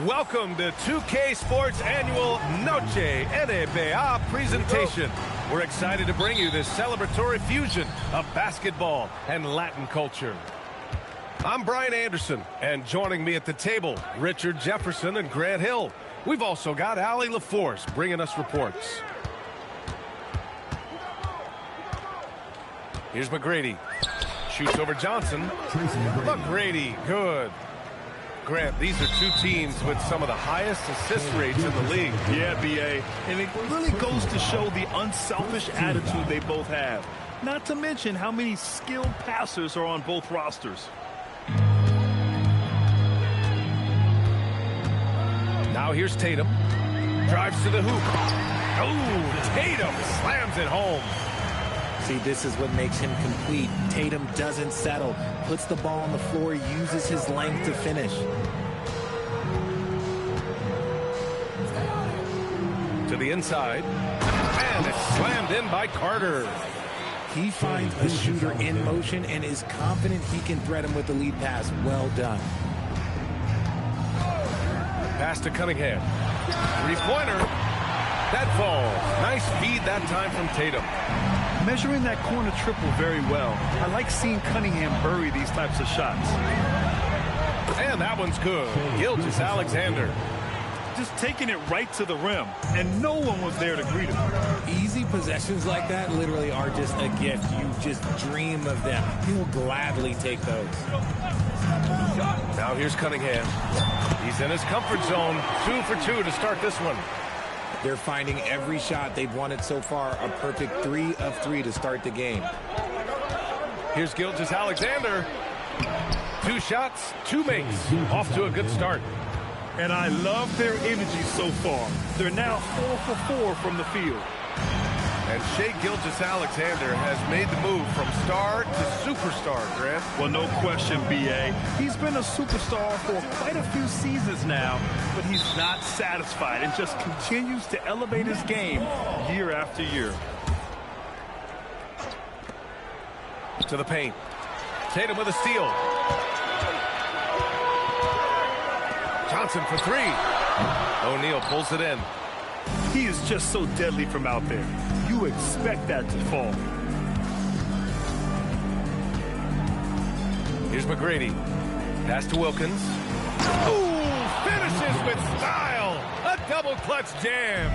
Welcome to 2K Sports Annual Noche NBA presentation. We're excited to bring you this celebratory fusion of basketball and Latin culture. I'm Brian Anderson, and joining me at the table, Richard Jefferson and Grant Hill. We've also got Allie LaForce bringing us reports. Here's McGrady. Shoots over Johnson. McGrady, good. Grant, these are two teams with some of the highest assist rates in the league. Yeah, B.A. And it really goes to show the unselfish attitude they both have. Not to mention how many skilled passers are on both rosters. Now here's Tatum. Drives to the hoop. Oh, Tatum slams it home. See, this is what makes him complete. Tatum doesn't settle, puts the ball on the floor, uses his length to finish. To the inside, and it's slammed in by Carter. He finds a shooter in motion and is confident he can thread him with the lead pass. Well done. Pass to Cunningham. Three-pointer. That falls. Nice feed that time from Tatum. Measuring that corner triple very well. I like seeing Cunningham bury these types of shots. And that one's good. Gilgeous-Alexander. Just taking it right to the rim, and no one was there to greet him. Easy possessions like that literally are just a gift. You just dream of them. He'll gladly take those. Now here's Cunningham. He's in his comfort zone. 2 for 2 to start this one. They're finding every shot they've wanted so far. A perfect 3 of 3 to start the game. Here's Gilgeous-Alexander. 2 shots, 2 makes. Off to a good start. And I love their energy so far. They're now 4 for 4 from the field. And Shai Gilgeous-Alexander has made the move from star to superstar, Grant. Well, no question, B.A. He's been a superstar for quite a few seasons now, but he's not satisfied and just continues to elevate his game year after year. To the paint. Tatum with a steal. Johnson for 3. O'Neal pulls it in. He is just so deadly from out there. You expect that to fall. Here's McGrady. Pass to Wilkins. Ooh, finishes with style. A double clutch jam.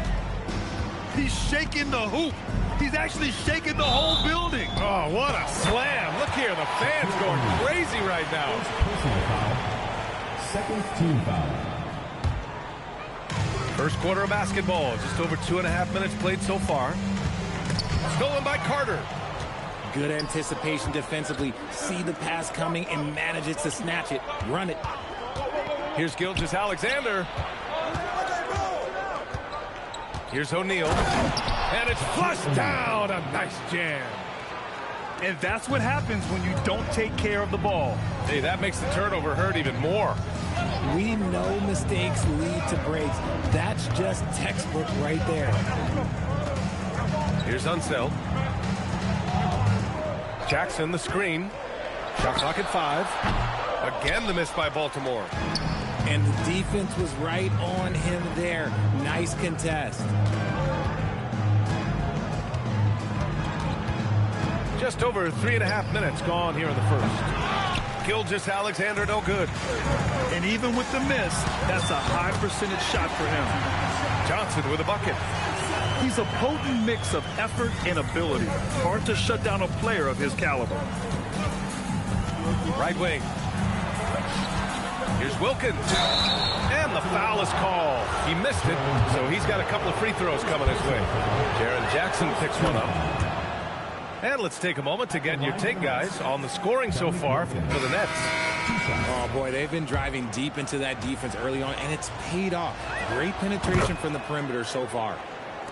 He's shaking the hoop. He's actually shaking the whole building. Oh, what a slam. Look here, the fans going crazy right now. Second team foul. First quarter of basketball, just over 2.5 minutes played so far. Stolen by Carter. Good anticipation defensively. See the pass coming and manages to snatch it. Run it. Here's Gilgeous-Alexander. Here's O'Neal. And it's flushed down. A nice jam. And that's what happens when you don't take care of the ball. Hey, that makes the turnover hurt even more. We know mistakes lead to breaks. That's just textbook right there. Here's Unseld. Jackson, the screen. Shot clock at 5. Again, the miss by Baltimore. And the defense was right on him there. Nice contest. Just over 3.5 minutes gone here in the first. Gilgeous-Alexander, no good. And even with the miss, that's a high percentage shot for him. Johnson with a bucket. He's a potent mix of effort and ability. Hard to shut down a player of his caliber. Right wing. Here's Wilkins. And the foul is called. He missed it, so he's got a couple of free throws coming his way. Jaren Jackson picks one up. And let's take a moment to get your take, guys, on the scoring so far for the Nets. Oh, boy, they've been driving deep into that defense early on, and it's paid off. Great penetration from the perimeter so far.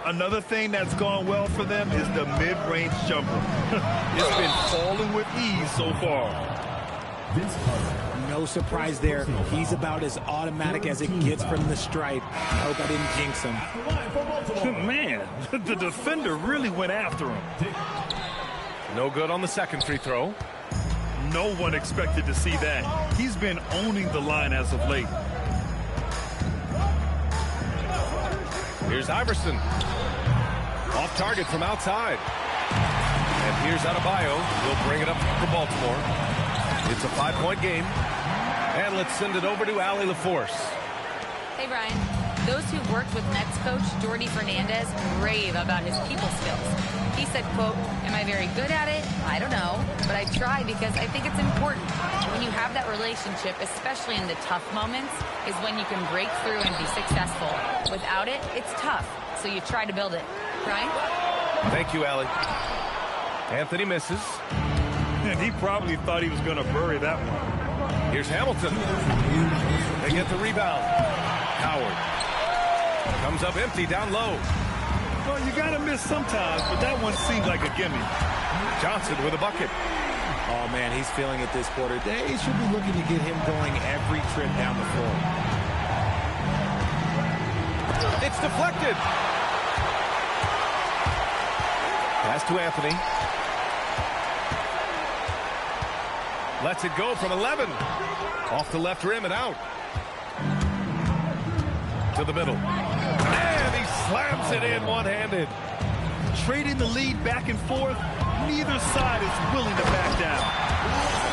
Another thing that's gone well for them is the mid-range jumper. It's been falling with ease so far. No surprise there. He's about as automatic as it gets from the stripe. I hope I didn't jinx him. Man, the defender really went after him. No good on the second free throw. No one expected to see that. He's been owning the line as of late. Here's Iverson. Off target from outside. And here's Adebayo. He'll bring it up for Baltimore. It's a 5-point game. And let's send it over to Allie LaForce. Hey, Brian. Those who've worked with Nets coach Jordi Fernandez rave about his people skills. He said, quote, "Am I very good at it? I don't know. But I try because I think it's important. When you have that relationship, especially in the tough moments, is when you can break through and be successful. Without it, it's tough. So you try to build it." Brian? Thank you, Allie. Anthony misses. And he probably thought he was going to bury that one. Here's Hamilton. They get the rebound. Howard comes up empty down low. Well, you got to miss sometimes, but that one seemed like a gimme. Johnson with a bucket. Oh, man, he's feeling it this quarter. They should be looking to get him going every trip down the floor. It's deflected. Pass to Anthony. Lets it go from 11. Off the left rim and out. To the middle. And he slams it in one-handed. Trading the lead back and forth, neither side is willing to back down.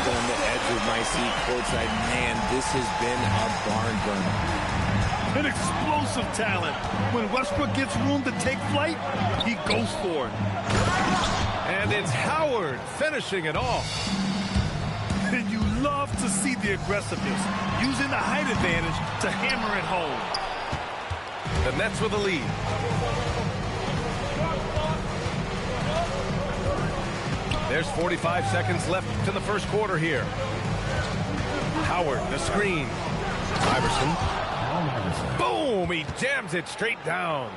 On the edge of my seat courtside, man, this has been a barn burner. An explosive talent. When Westbrook gets room to take flight, he goes for it. And it's Howard finishing it off. And you love to see the aggressiveness, using the height advantage to hammer it home. The Nets with the lead. There's 45 seconds left to the first quarter here. Howard, the screen. Iverson. Boom! He jams it straight down.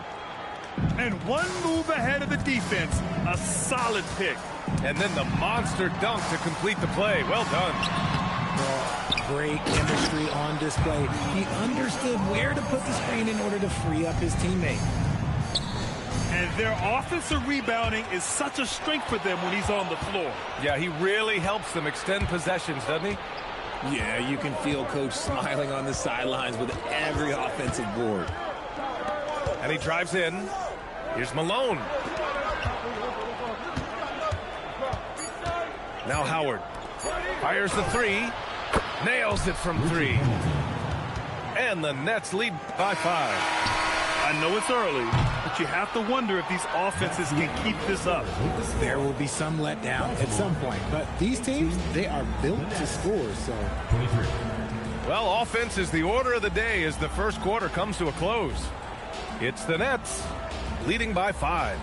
And one move ahead of the defense. A solid pick. And then the monster dunk to complete the play. Well done. Great chemistry on display. He understood where to put the screen in order to free up his teammate. And their offensive rebounding is such a strength for them when he's on the floor. Yeah, he really helps them extend possessions, doesn't he? Yeah, you can feel Coach smiling on the sidelines with every offensive board. And he drives in. Here's Malone. Now Howard fires the three. Nails it from 3. And the Nets lead by 5. I know it's early, but you have to wonder if these offenses can keep this up. There will be some letdown at some point, but these teams, they are built to score, so. Well, offense is the order of the day as the first quarter comes to a close. It's the Nets leading by 5.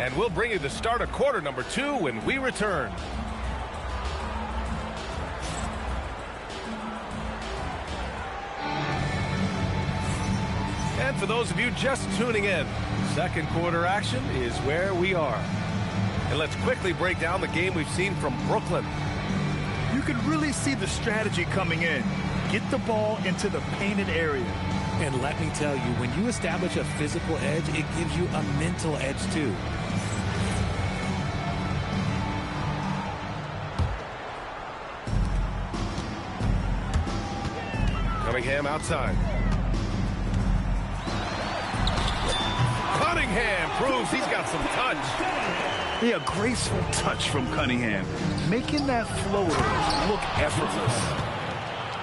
And we'll bring you the start of quarter number 2 when we return. And for those of you just tuning in, second quarter action is where we are. And let's quickly break down the game we've seen from Brooklyn. You can really see the strategy coming in. Get the ball into the painted area. And let me tell you, when you establish a physical edge, it gives you a mental edge too. Cunningham outside. Cunningham proves he's got some touch. Yeah, graceful touch from Cunningham, making that floater look effortless.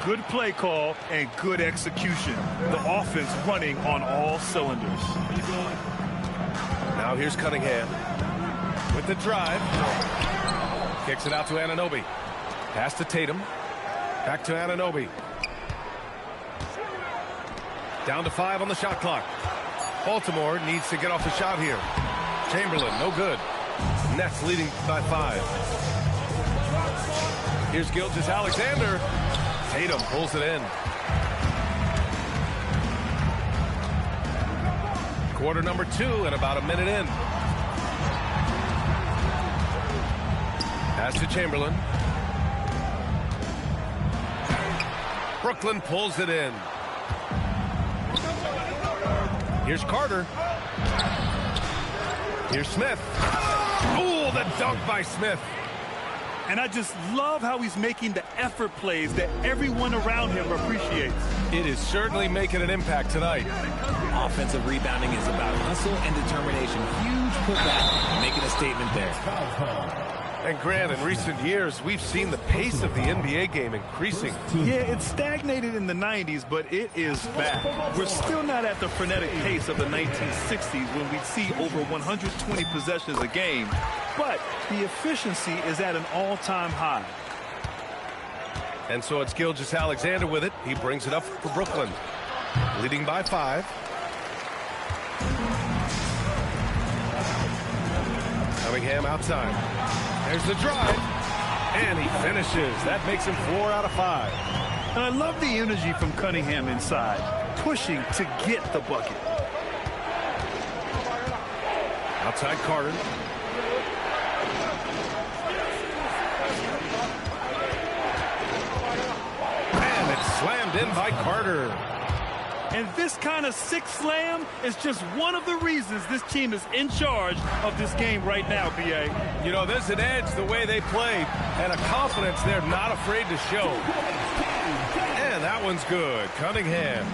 Good play call and good execution. The offense running on all cylinders. Now here's Cunningham with the drive. Kicks it out to Anunoby. Pass to Tatum. Back to Anunoby. Down to 5 on the shot clock. Baltimore needs to get off the shot here. Chamberlain, no good. Nets leading by 5. Here's Gilgeous-Alexander. Tatum pulls it in. Quarter number 2 and about a minute in. Pass to Chamberlain. Brooklyn pulls it in. Here's Carter. Here's Smith. Ooh, the dunk by Smith. And I just love how he's making the effort plays that everyone around him appreciates. It is certainly making an impact tonight. Offensive rebounding is about hustle and determination. Huge putback, making a statement there. And Grant, in recent years, we've seen the pace of the NBA game increasing. Yeah, it stagnated in the 90s, but it is back. We're still not at the frenetic pace of the 1960s when we'd see over 120 possessions a game, but the efficiency is at an all-time high. And so it's Gilgeous-Alexander with it. He brings it up for Brooklyn, leading by 5. Cunningham outside. There's the drive, and he finishes. That makes him 4 out of 5. And I love the energy from Cunningham inside, pushing to get the bucket. Outside Carter. And it's slammed in by Carter. And this kind of sick slam is just one of the reasons this team is in charge of this game right now, B.A. You know, there's an edge the way they play and a confidence they're not afraid to show. And that one's good. Cunningham.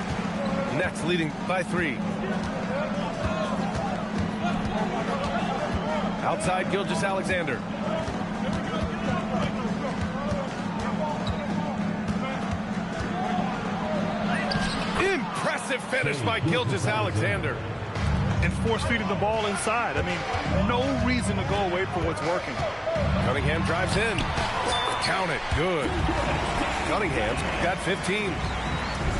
Nets leading by 3. Outside Gilgeous-Alexander. Impressive finish by Gilgeous-Alexander. And force-feeding the ball inside. I mean, no reason to go away from what's working. Cunningham drives in. Count it. Good. Cunningham's got 15.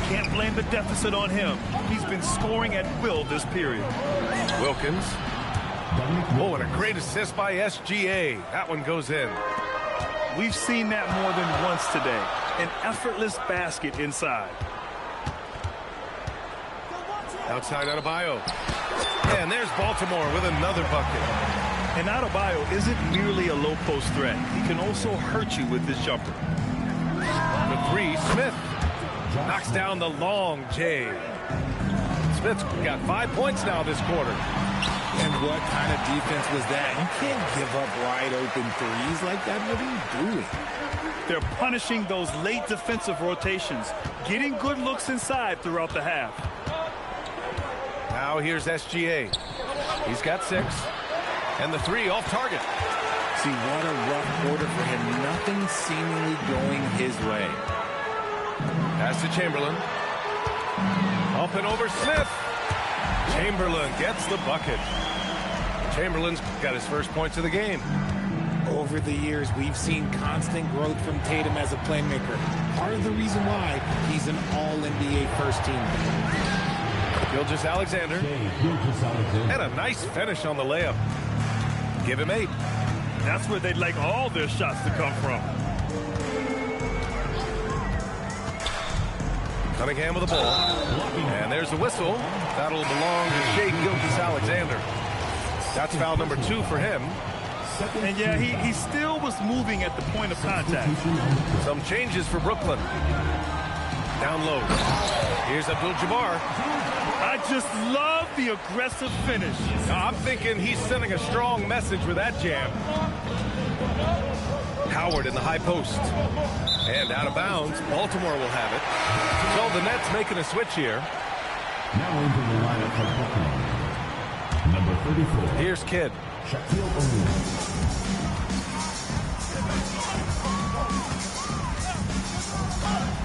Can't blame the deficit on him. He's been scoring at will this period. Wilkins. Oh, and a great assist by SGA. That one goes in. We've seen that more than once today. An effortless basket inside. Outside Adebayo. And there's Baltimore with another bucket. And Adebayo isn't merely a low-post threat. He can also hurt you with this jumper. The 3, Smith. Knocks down the long J. Smith's got 5 points now this quarter. And what kind of defense was that? You can't give up wide open threes like that. What are you doing? They're punishing those late defensive rotations, getting good looks inside throughout the half. Now here's SGA. He's got 6. And the 3 off target. See, what a rough quarter for him. Nothing seemingly going his way. Pass to Chamberlain. Up and over Smith. Chamberlain gets the bucket. Chamberlain's got his first points of the game. Over the years, we've seen constant growth from Tatum as a playmaker. Part of the reason why he's an all-NBA first team. Gilgeous-Alexander. And a nice finish on the layup. Give him 8. That's where they'd like all their shots to come from. Cunningham with the ball. And there's the whistle. That'll belong to Shai Gilgeous-Alexander. That's foul number 2 for him. And yeah, he still was moving at the point of contact. Some changes for Brooklyn. Down low. Here's Abdul-Jabbar. I just love the aggressive finish. I'm thinking he's sending a strong message with that jam. Howard in the high post. And out of bounds. Baltimore will have it. So the Nets making a switch here. Now into the lineup for Brooklyn. Number 34. Here's Kidd. Shaquille O'Neal.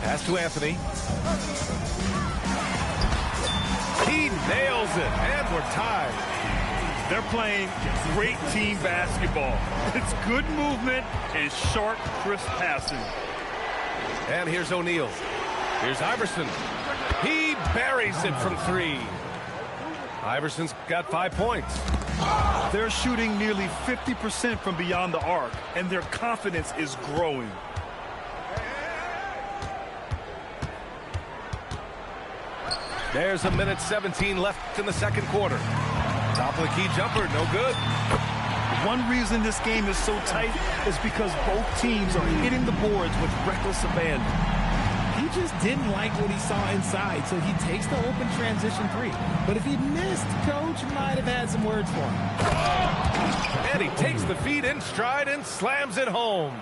Pass to Anthony. He nails it, and we're tied. They're playing great team basketball. It's good movement and sharp, crisp passing. And here's O'Neal. Here's Iverson. He buries it from 3. Iverson's got 5 points. They're shooting nearly 50% from beyond the arc, and their confidence is growing. There's a minute 17 left in the second quarter. Top of the key jumper, no good. One reason this game is so tight is because both teams are hitting the boards with reckless abandon. He just didn't like what he saw inside, so he takes the open transition three. But if he missed, Coach might have had some words for him. And he takes the feed in stride and slams it home.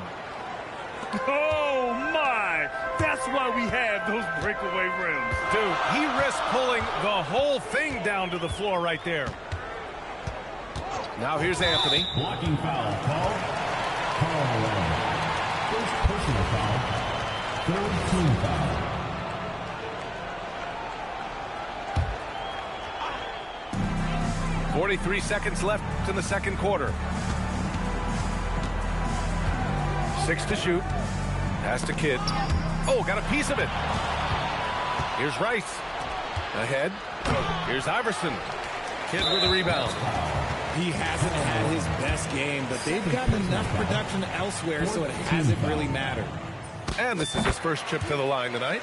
Oh, my! That's why we have those breakaway rims. Dude, he risked pulling the whole thing down to the floor right there. Now here's Anthony. Blocking foul called. Karl Malone. First personal foul. Third team foul. .43 seconds left in the second quarter. 6 to shoot. Pass to Kidd. Oh, got a piece of it. Here's Rice. Ahead. Here's Iverson. Kidd with the rebound. He hasn't had his best game, but they've gotten enough production elsewhere, so it hasn't really mattered. And this is his first trip to the line tonight.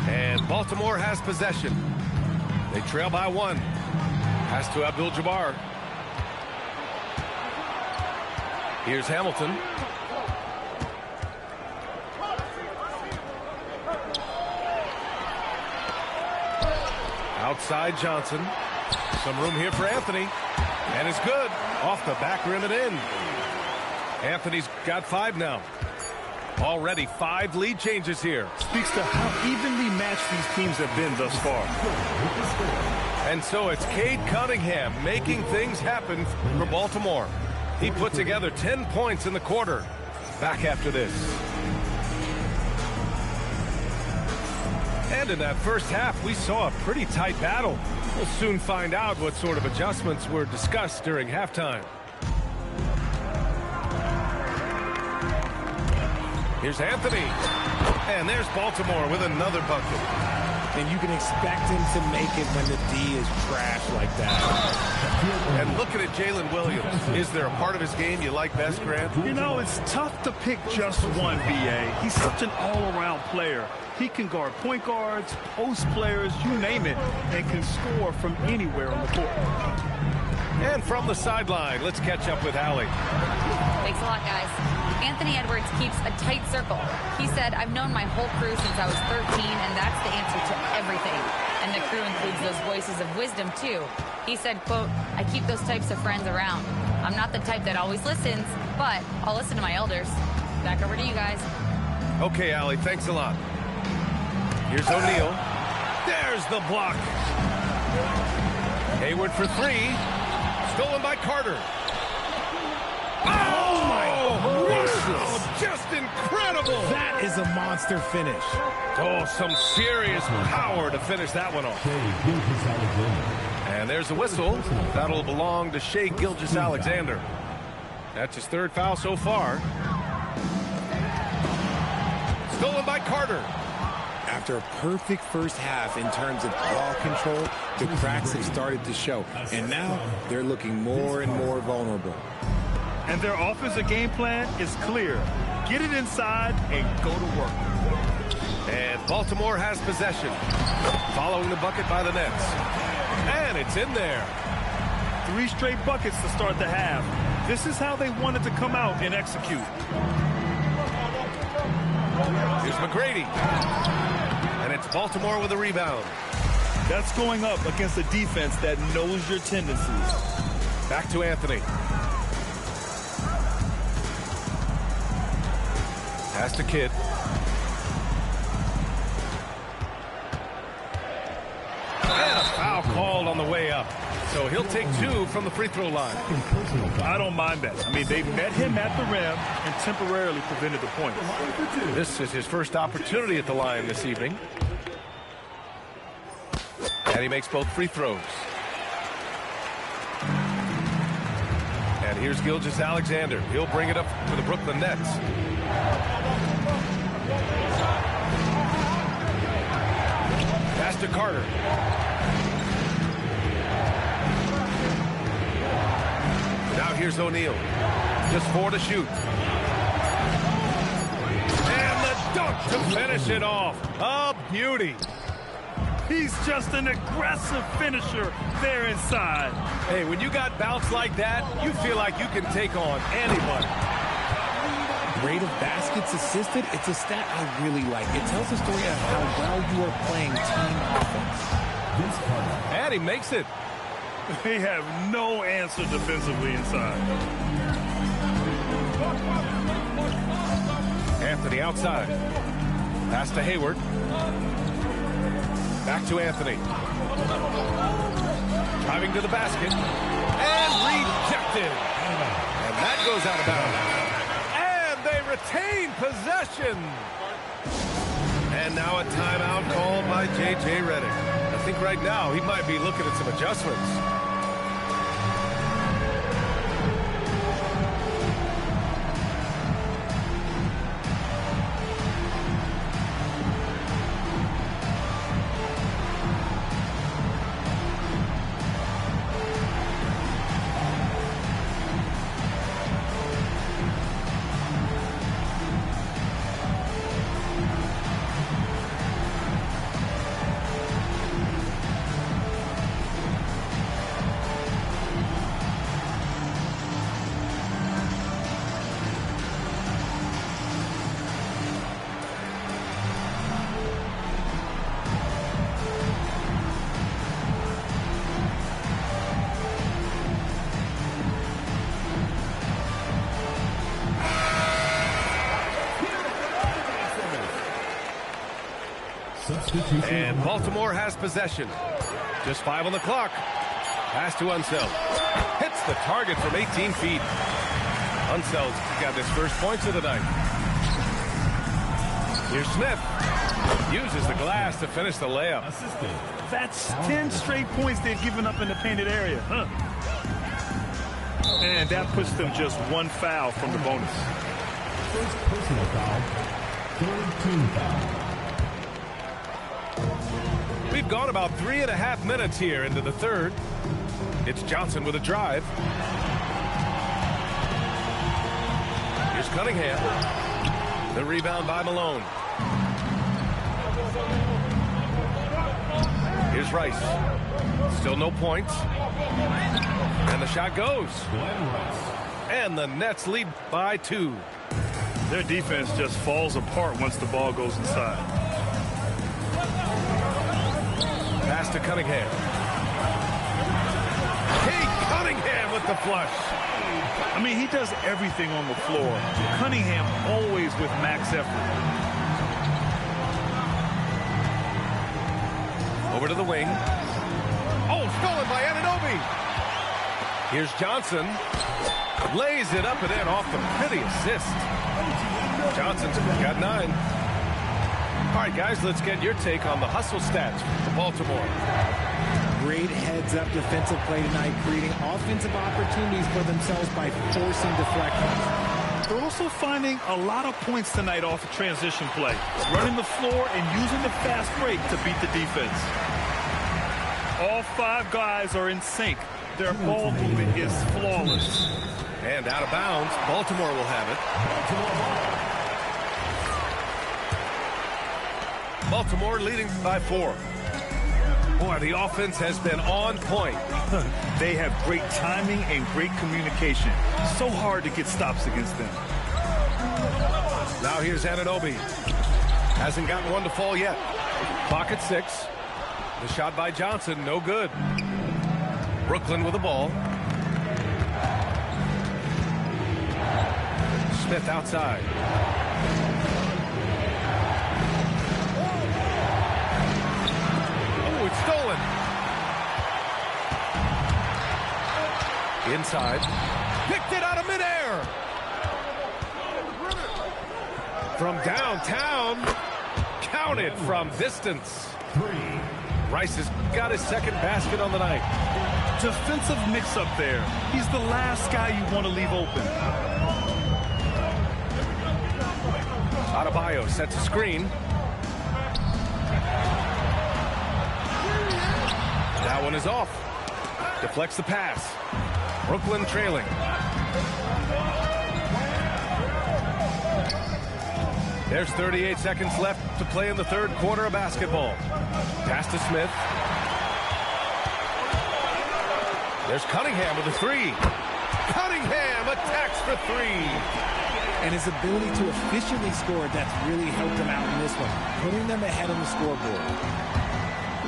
And Baltimore has possession. They trail by 1. Pass to Abdul-Jabbar. Here's Hamilton. Outside Johnson. Some room here for Anthony. And it's good. Off the back rim and in. Anthony's got 5 now. Already 5 lead changes here. Speaks to how evenly matched these teams have been thus far. And so it's Cade Cunningham making things happen for Baltimore. He put together 10 points in the quarter. Back after this. And in that first half, we saw a pretty tight battle. We'll soon find out what sort of adjustments were discussed during halftime. Here's Anthony. And there's Baltimore with another bucket. And you can expect him to make it when the D is trash like that. And looking at Jalen Williams, is there a part of his game you like best, Grant? You know, it's tough to pick just one, B.A. He's such an all-around player. He can guard point guards, post players, you name it, and can score from anywhere on the court. And from the sideline, let's catch up with Allie. Thanks a lot, guys. Anthony Edwards keeps a tight circle. He said, I've known my whole crew since I was 13, and that's the answer to everything. And the crew includes those voices of wisdom, too. He said, quote, I keep those types of friends around. I'm not the type that always listens, but I'll listen to my elders. Back over to you guys. Okay, Allie, thanks a lot. Here's O'Neal. There's the block. Hayward for 3. Stolen by Carter. Oh, my gracious. Just incredible. That is a monster finish. Oh, some serious power to finish that one off. And there's the whistle. That'll belong to Shai Gilgeous-Alexander. That's his 3rd foul so far. Stolen by Carter. After a perfect first half in terms of ball control, the cracks have started to show. And now they're looking more and more vulnerable. And their offensive game plan is clear. Get it inside and go to work. And Baltimore has possession. Following the bucket by the Nets. And it's in there. 3 straight buckets to start the half. This is how they wanted to come out and execute. Here's McGrady. And it's Baltimore with a rebound. That's going up against a defense that knows your tendencies. Back to Anthony. Pass to Kidd. And a foul called on the way up. So he'll take 2 from the free throw line. I don't mind that. I mean, they met him at the rim and temporarily prevented the point. This is his first opportunity at the line this evening. And he makes both free throws. And here's Gilgeous-Alexander. He'll bring it up for the Brooklyn Nets. Pass to Carter. Now here's O'Neal. Just 4 to shoot. And the dunk to finish it off. A beauty. He's just an aggressive finisher there inside. Hey, when you got bounce like that, you feel like you can take on anybody. Rate of baskets assisted, it's a stat I really like. It tells the story of how well you are playing team offense. And he makes it. They have no answer defensively inside. Anthony outside. Pass to Hayward. Back to Anthony. Driving to the basket. And rejected. And that goes out of bounds. And they retain possession. And now a timeout called by J.J. Redick. I think right now he might be looking at some adjustments. And Baltimore has possession. Just 5 on the clock. Pass to Unseld. Hits the target from 18 feet. Unseld's got his first points of the night. Here's Smith. Uses the glass to finish the layup. That's 10 straight points they've given up in the painted area. And that puts them just one foul from the bonus. First personal foul. Third team foul. We've gone about 3.5 minutes here into the third. It's Johnson with a drive. Here's Cunningham. The rebound by Malone. Here's Rice. Still no points. And the shot goes. And the Nets lead by 2. Their defense just falls apart once the ball goes inside. Pass to Cunningham. Kate Cunningham with the flush. I mean, he does everything on the floor. Cunningham always with max effort. Over to the wing. Oh, stolen by Anunoby. Here's Johnson. Lays it up and in off the pretty assist. Johnson's got 9. All right, guys, let's get your take on the hustle stats for Baltimore. Great heads-up defensive play tonight, creating offensive opportunities for themselves by forcing deflections. They're also finding a lot of points tonight off of transition play, running the floor and using the fast break to beat the defense. All 5 guys are in sync. Their ball movement is flawless. And out of bounds, Baltimore will have it. Baltimore leading by 4. Boy, the offense has been on point. They have great timing and great communication. So hard to get stops against them. Now here's Anunoby. Hasn't gotten one to fall yet. Clock at 6. The shot by Johnson, no good. Brooklyn with the ball. Smith outside. Oh, it's stolen. Inside. Picked it out of midair. From downtown. Counted from distance. 3. Rice has got his second basket on the night. Defensive mix-up there. He's the last guy you want to leave open. Adebayo sets a screen. That one is off. Deflects the pass. Brooklyn trailing. There's 38 seconds left to play in the third quarter of basketball. Pass to Smith. There's Cunningham with a 3. Cunningham attacks for 3. And his ability to efficiently score, that's really helped him out in this one, putting them ahead on the scoreboard.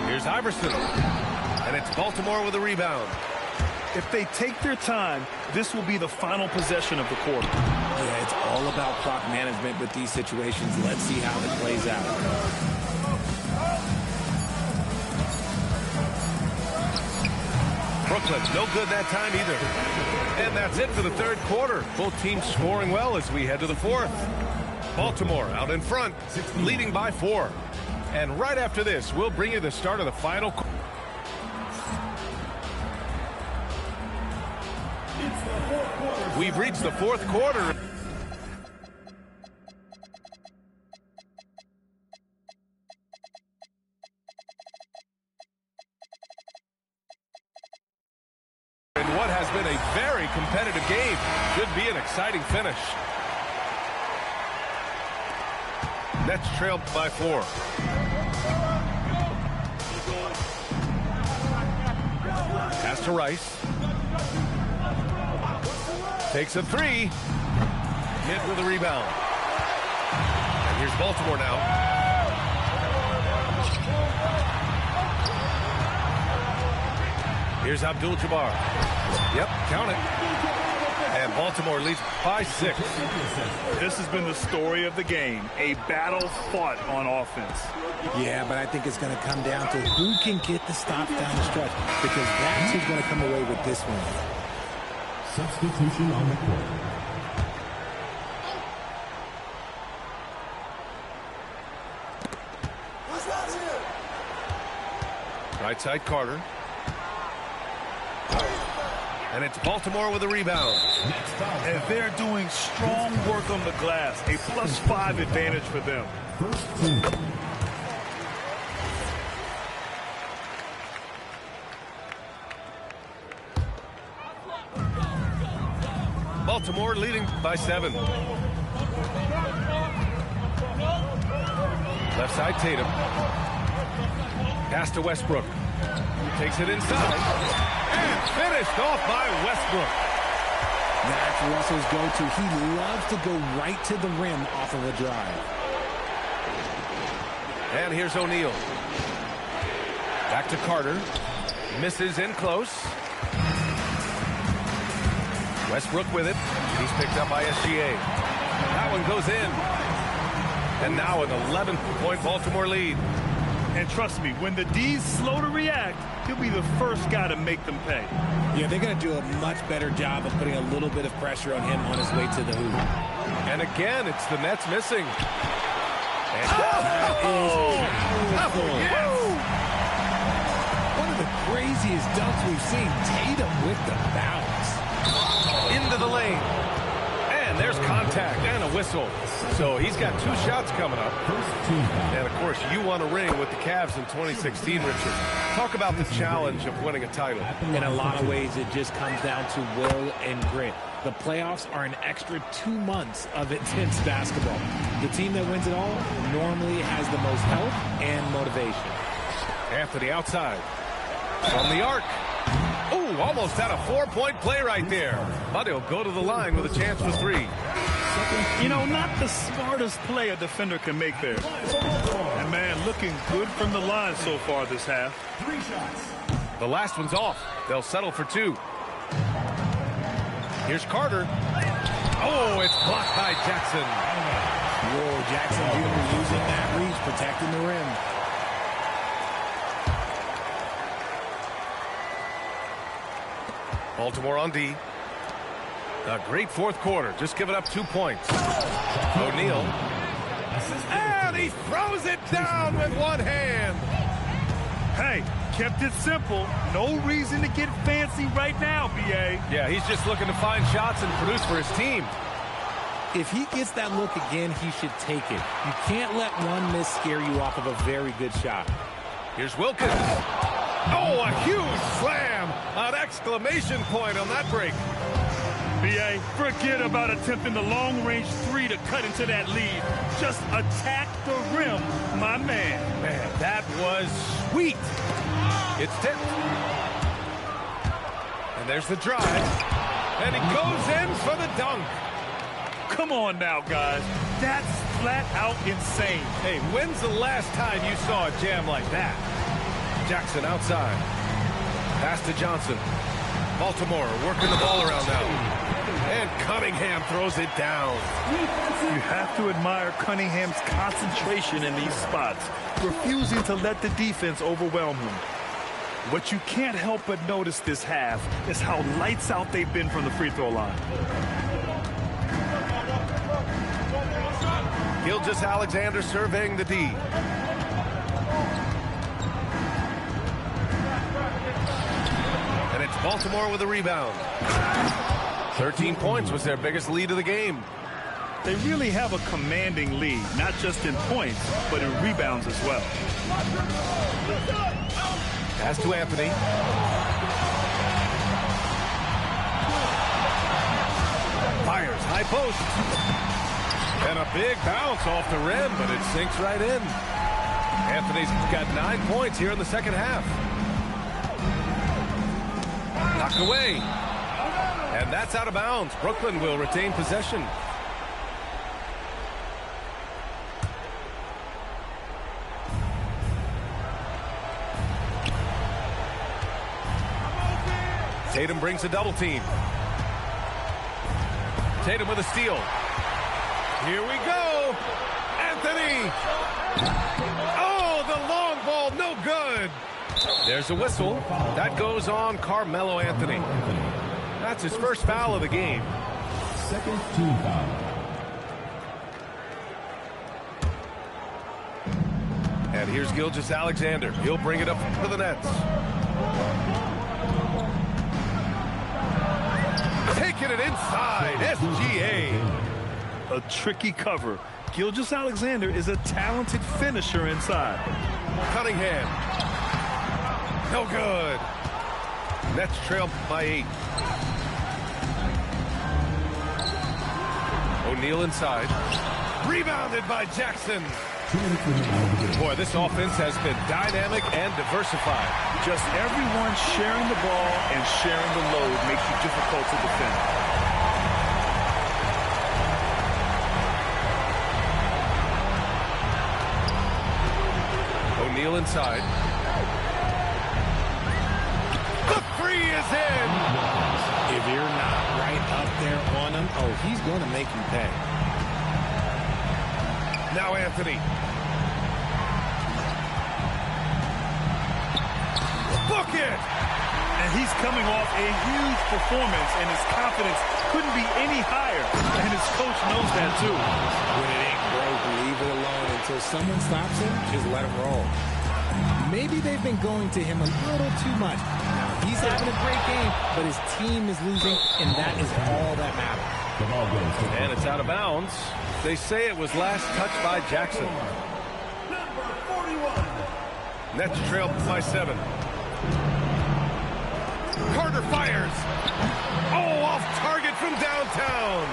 Here's Iverson. And it's Baltimore with a rebound. If they take their time, this will be the final possession of the quarter. Yeah, it's all about clock management with these situations. Let's see how it plays out. Brooklyn, no good that time either. And that's it for the third quarter. Both teams scoring well as we head to the fourth. Baltimore out in front, leading by 4. And right after this, we'll bring you the start of the final quarter. We've reached the fourth quarter. In what has been a very competitive game. Should be an exciting finish. Nets trailed by 4. Pass to Rice. Takes a 3. Hit with a rebound. And here's Baltimore now. Here's Abdul-Jabbar. Yep, count it. And Baltimore leads by 6. This has been the story of the game. A battle fought on offense. Yeah, but I think it's going to come down to who can get the stops down the stretch, because that's who's going to come away with this one. Substitution on the court. Right side Carter. And it's Baltimore with a rebound. And they're doing strong work on the glass. A +5 advantage for them. First team. Baltimore leading by 7. Left side Tatum. Pass to Westbrook. Takes it inside. And finished off by Westbrook. That's Russell's go-to. He loves to go right to the rim off of a drive. And here's O'Neal. Back to Carter. Misses in close. Westbrook with it. He's picked up by SGA. That one goes in. And now an 11-point Baltimore lead. And trust me, when the D's slow to react, he'll be the first guy to make them pay. Yeah, they're going to do a much better job of putting a little bit of pressure on him on his way to the hoop. And again, it's the Nets missing. And One of the craziest dunks we've seen. Tatum with the bounce. into the lane. And there's contact and a whistle. So he's got 2 shots coming up. And, of course, you won a ring with the Cavs in 2016, Richard. Talk about the challenge of winning a title. In a lot of ways, it just comes down to will and grit. The playoffs are an extra 2 months of intense basketball. The team that wins it all normally has the most help and motivation. Anthony outside. From the arc. Ooh, almost had a 4-point play right there. But he'll go to the line with a chance for 3. You know, not the smartest play a defender can make there. And, man, looking good from the line so far this half. 3 shots. The last one's off. They'll settle for 2. Here's Carter. Oh, it's blocked by Jackson. Whoa, Jackson Jr. using that reach, protecting the rim. Baltimore on D. A great fourth quarter. Just giving up 2 points. O'Neal. And he throws it down with one hand. Hey, kept it simple. No reason to get fancy right now, B.A. Yeah, he's just looking to find shots and produce for his team. If he gets that look again, he should take it. You can't let one miss scare you off of a very good shot. Here's Wilkins. Oh, a huge slam. An exclamation point on that break. B.A., forget about attempting the long-range 3 to cut into that lead. Just attack the rim, my man. Man, that was sweet. It's tipped. And there's the drive. And he goes in for the dunk. Come on now, guys. That's flat out insane. Hey, when's the last time you saw a jam like that? Jackson outside. Pass to Johnson. Baltimore working the ball around now. And Cunningham throws it down. You have to admire Cunningham's concentration in these spots, refusing to let the defense overwhelm him. What you can't help but notice this half is how lights out they've been from the free throw line. Gilgeous-Alexander surveying the D. And it's Baltimore with a rebound. 13 points was their biggest lead of the game. They really have a commanding lead, not just in points, but in rebounds as well. Pass to Anthony. Fires, high post. And a big bounce off the rim, but it sinks right in. Anthony's got 9 points here in the second half. Knocked away. And that's out of bounds. Brooklyn will retain possession. Tatum brings a double team. Tatum with a steal. Here we go. Anthony. Oh, the long ball, no good. There's a whistle. That goes on Carmelo Anthony. That's his first foul of the game. Second team foul. And here's Gilgeous-Alexander. He'll bring it up for the Nets. Taking it inside. SGA. A tricky cover. Gilgeous-Alexander is a talented finisher inside. Cunningham. No good. Nets trail by 8. O'Neal inside. Rebounded by Jackson. Boy, this offense has been dynamic and diversified. Just everyone sharing the ball and sharing the load makes it difficult to defend. O'Neal inside. The three is in. If you're not right up there on him, oh, he's going to make you pay. Now Anthony. Book it! And he's coming off a huge performance, and his confidence couldn't be any higher. And his coach knows that, too. When it ain't broke, leave it alone until someone stops him. Just let him roll. Maybe they've been going to him a little too much. Now, he's having a great game, but his team is losing, and that is all that matters. And it's out of bounds. They say it was last touched by Jackson. Nets trail by 7. Carter fires. Oh, off target from downtown.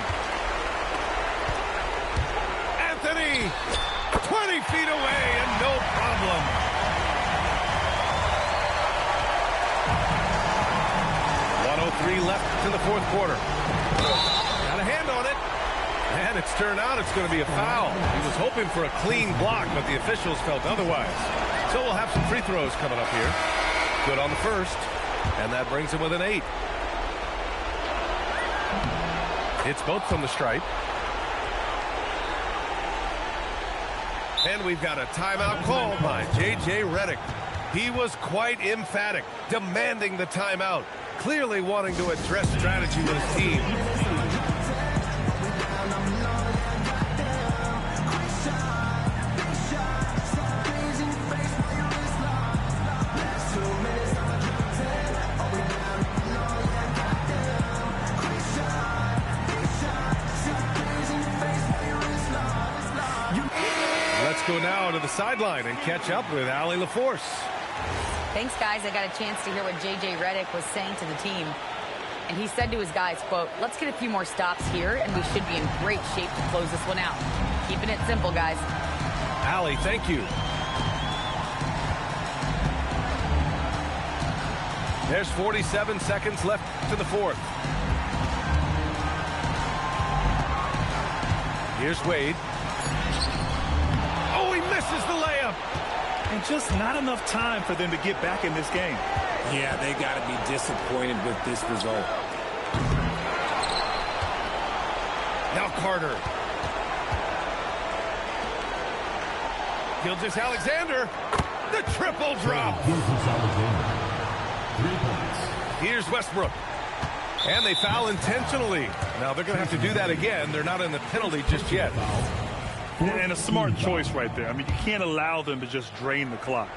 Anthony, 20 feet away and no problem. .103 left in the fourth quarter. Got a hand on it. And it's turned out it's going to be a foul. He was hoping for a clean block, but the officials felt otherwise. So we'll have some free throws coming up here. Good on the first. And that brings him with an 8. It's both from the stripe. And we've got a timeout called by J.J. Redick. He was quite emphatic, demanding the timeout, clearly wanting to address strategy with his team. Go now to the sideline and catch up with Allie LaForce. Thanks, guys. I got a chance to hear what J.J. Redick was saying to the team. And he said to his guys, quote, "Let's get a few more stops here, and we should be in great shape to close this one out." Keeping it simple, guys. Allie, thank you. There's 47 seconds left to the fourth. Here's Wade. Oh, he misses the layup. And just not enough time for them to get back in this game. Yeah, they got to be disappointed with this result. Now Carter. Gilgeous-Alexander. The triple drop. Gilgeous-Alexander. 3 points. Here's Westbrook. And they foul intentionally. Now they're going to have to do that again. They're not in the penalty just yet. And a smart choice right there. I mean, you can't allow them to just drain the clock.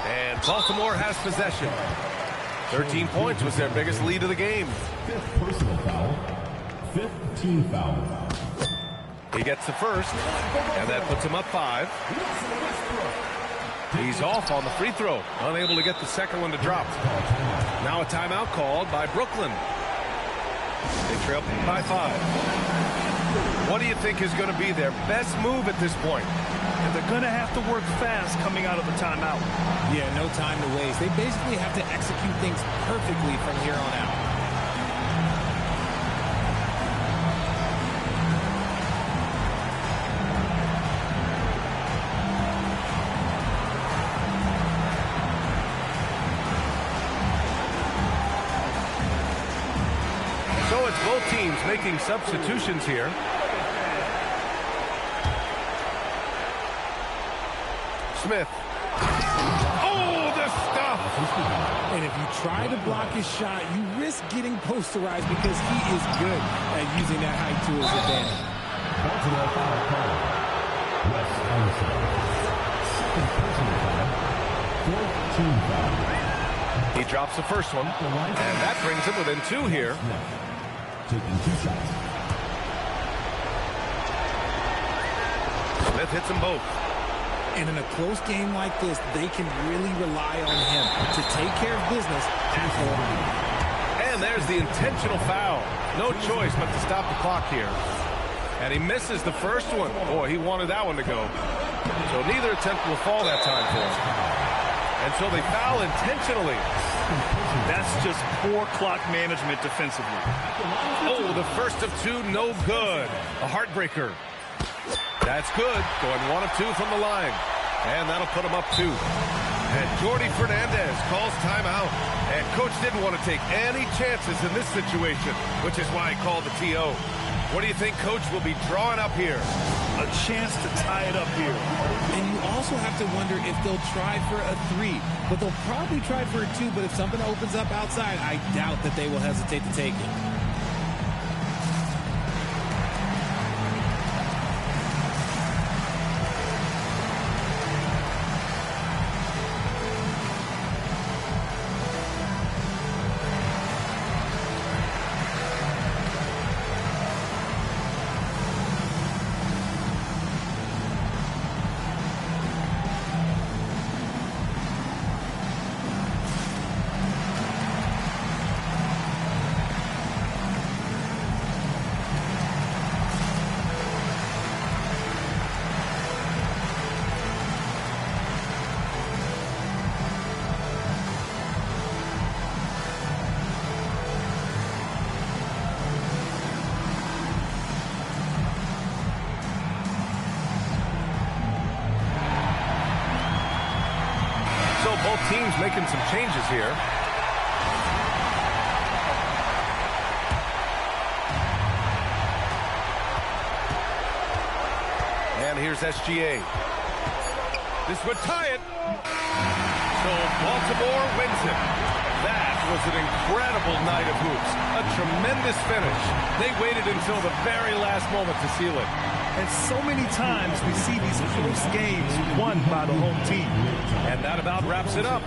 And Baltimore has possession. 13 points was their biggest lead of the game. 5th personal foul. 5th team foul. He gets the first, and that puts him up 5. He's off on the free throw, unable to get the second one to drop. Now a timeout called by Brooklyn. They trail by 5. What do you think is going to be their best move at this point? And they're going to have to work fast coming out of the timeout. Yeah, no time to waste. They basically have to execute things perfectly from here on out. So it's both teams making substitutions here. Smith. Oh, the stuff! And if you try to block his shot, you risk getting posterized because he is good at using that height to his advantage. Baltimore foul call. Wes Unseld. 2nd personal foul. 4th team foul. He drops the first one, and that brings him within 2 here. Taking 2 shots. Smith hits them both. And in a close game like this, they can really rely on him to take care of business at the line. And there's the intentional foul. No choice but to stop the clock here. And he misses the first one. Boy, he wanted that one to go. So neither attempt will fall that time for him. And so they foul intentionally. That's just poor clock management defensively. Oh, the first of 2, no good. A heartbreaker. That's good. Going 1 of 2 from the line. And that'll put him up 2. And Jordi Fernandez calls timeout. And Coach didn't want to take any chances in this situation, which is why he called the TO. What do you think Coach will be drawing up here? A chance to tie it up here. And you also have to wonder if they'll try for a 3. But they'll probably try for a 2. But if something opens up outside, I doubt that they will hesitate to take it. Both teams making some changes here. And here's SGA. This would tie it. So Baltimore wins it. That was an incredible night of hoops. A tremendous finish. They waited until the very last moment to seal it. And so many times we see these close games won by the home team. And that about wraps it up.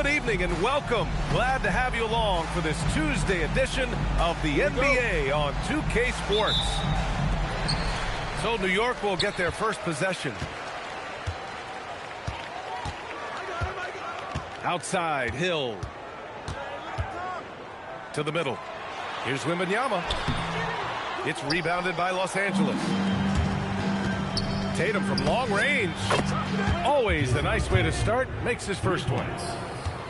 Good evening and welcome. Glad to have you along for this Tuesday edition of the NBA on 2K Sports. So New York will get their first possession. Outside, Hill. To the middle. Here's Wembanyama. It's rebounded by Los Angeles. Tatum from long range. Always a nice way to start. Makes his first one.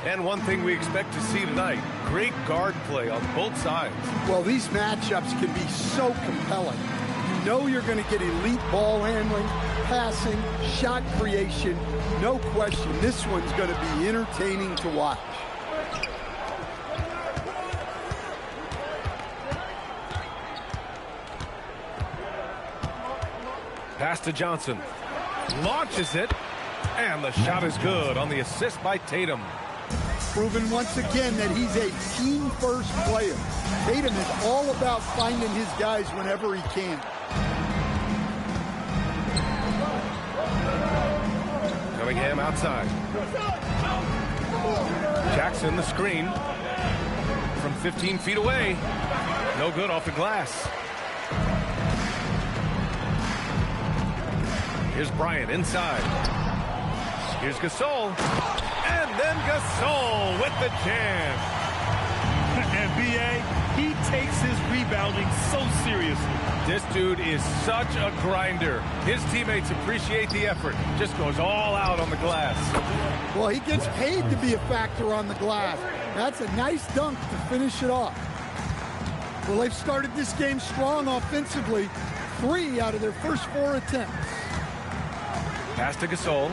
And one thing we expect to see tonight, great guard play on both sides. Well, these matchups can be so compelling. You know you're going to get elite ball handling, passing, shot creation. No question, this one's going to be entertaining to watch. Pass to Johnson. Launches it. And the shot is good on the assist by Tatum. Proven once again that he's a team-first player. Tatum is all about finding his guys whenever he can. Cunningham outside. Jackson the screen. From 15 feet away. No good off the glass. Here's Bryant inside. Here's Gasol. And then Gasol with the jam. And B.A., he takes his rebounding so seriously. This dude is such a grinder. His teammates appreciate the effort. Just goes all out on the glass. Well, he gets paid to be a factor on the glass. That's a nice dunk to finish it off. Well, they've started this game strong offensively. 3 out of their first 4 attempts. Pass to Gasol.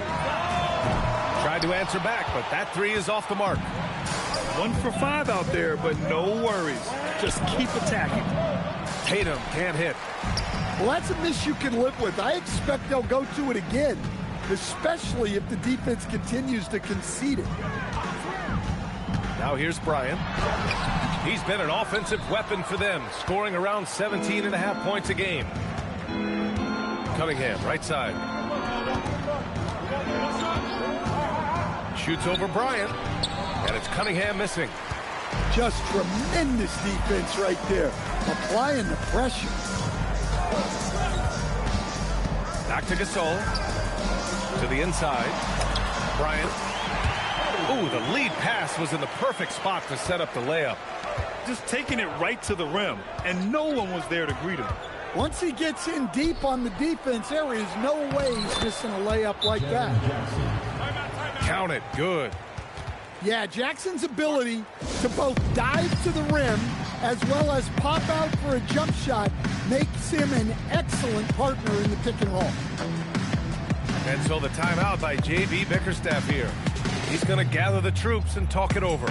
Tried to answer back, but that 3 is off the mark. 1 for 5 out there, but no worries. Just keep attacking. Tatum can't hit. Well, that's a miss you can live with. I expect they'll go to it again, especially if the defense continues to concede it. Now here's Bryant. He's been an offensive weapon for them, scoring around 17.5 points a game. Cunningham, right side. Shoots over Bryant, and it's Cunningham missing. Just tremendous defense right there, applying the pressure. Back to Gasol. To the inside. Bryant. Ooh, the lead pass was in the perfect spot to set up the layup. Just taking it right to the rim, and no one was there to greet him. Once he gets in deep on the defense, there is no way he's missing a layup like that. Count it. Good. Yeah, Jackson's ability to both dive to the rim as well as pop out for a jump shot makes him an excellent partner in the pick and roll. And so the timeout by J.B. Bickerstaff here. He's going to gather the troops and talk it over.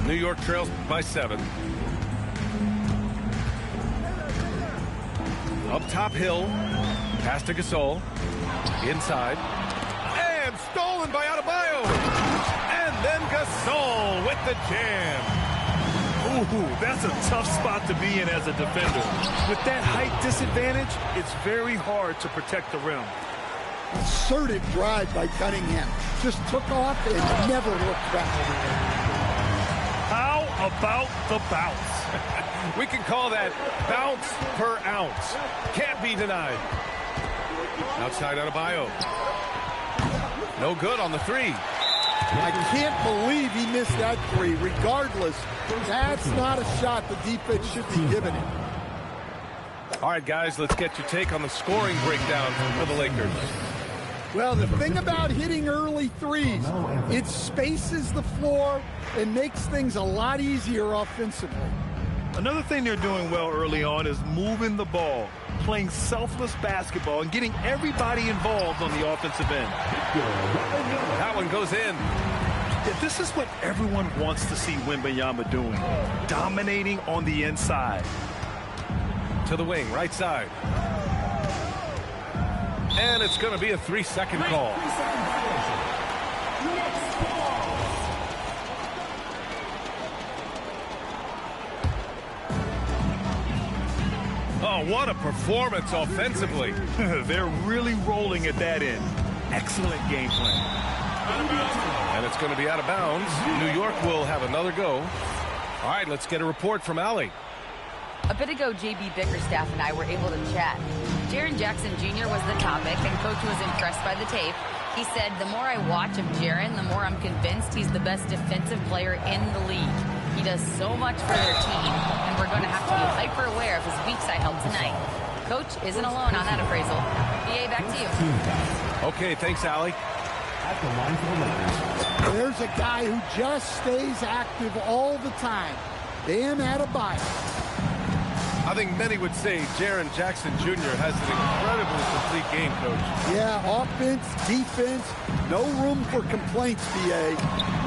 New York trails by 7. Up top, Hill. Pass to Gasol. Inside. And stolen by Adebayo. And then Gasol with the jam. Ooh, that's a tough spot to be in as a defender. With that height disadvantage, it's very hard to protect the rim. Assertive drive by Cunningham. Just took off and never looked back. How about the bounce? We can call that bounce per ounce. Can't be denied. Outside Adebayo. No good on the 3. I can't believe he missed that 3. Regardless, that's not a shot the defense should be giving him. All right, guys, let's get your take on the scoring breakdown for the Lakers. Well, the thing about hitting early threes, it spaces the floor and makes things a lot easier offensively. Another thing they're doing well early on is moving the ball, playing selfless basketball, and getting everybody involved on the offensive end. That one goes in. Yeah, this is what everyone wants to see Wembanyama doing, dominating on the inside. To the wing, right side. And it's going to be a 3-second call. Wow, what a performance offensively. They're really rolling at that end. Excellent game plan. And it's going to be out of bounds. New York will have another go. All right, let's get a report from Allie. A bit ago, J.B. Bickerstaff and I were able to chat. Jaren Jackson Jr. was the topic, and Coach was impressed by the tape. He said, the more I watch of Jaren, the more I'm convinced he's the best defensive player in the league. He does so much for their team, and we're going to have to be hyper-aware of his weak side help tonight. Coach isn't alone on that appraisal. BA, back to you. Okay, thanks, Allie. At the line for the Lakers. There's a guy who just stays active all the time. Bam Adebayo. I think many would say Jaren Jackson Jr. has an incredibly complete game, Coach. Yeah, offense, defense, no room for complaints, BA.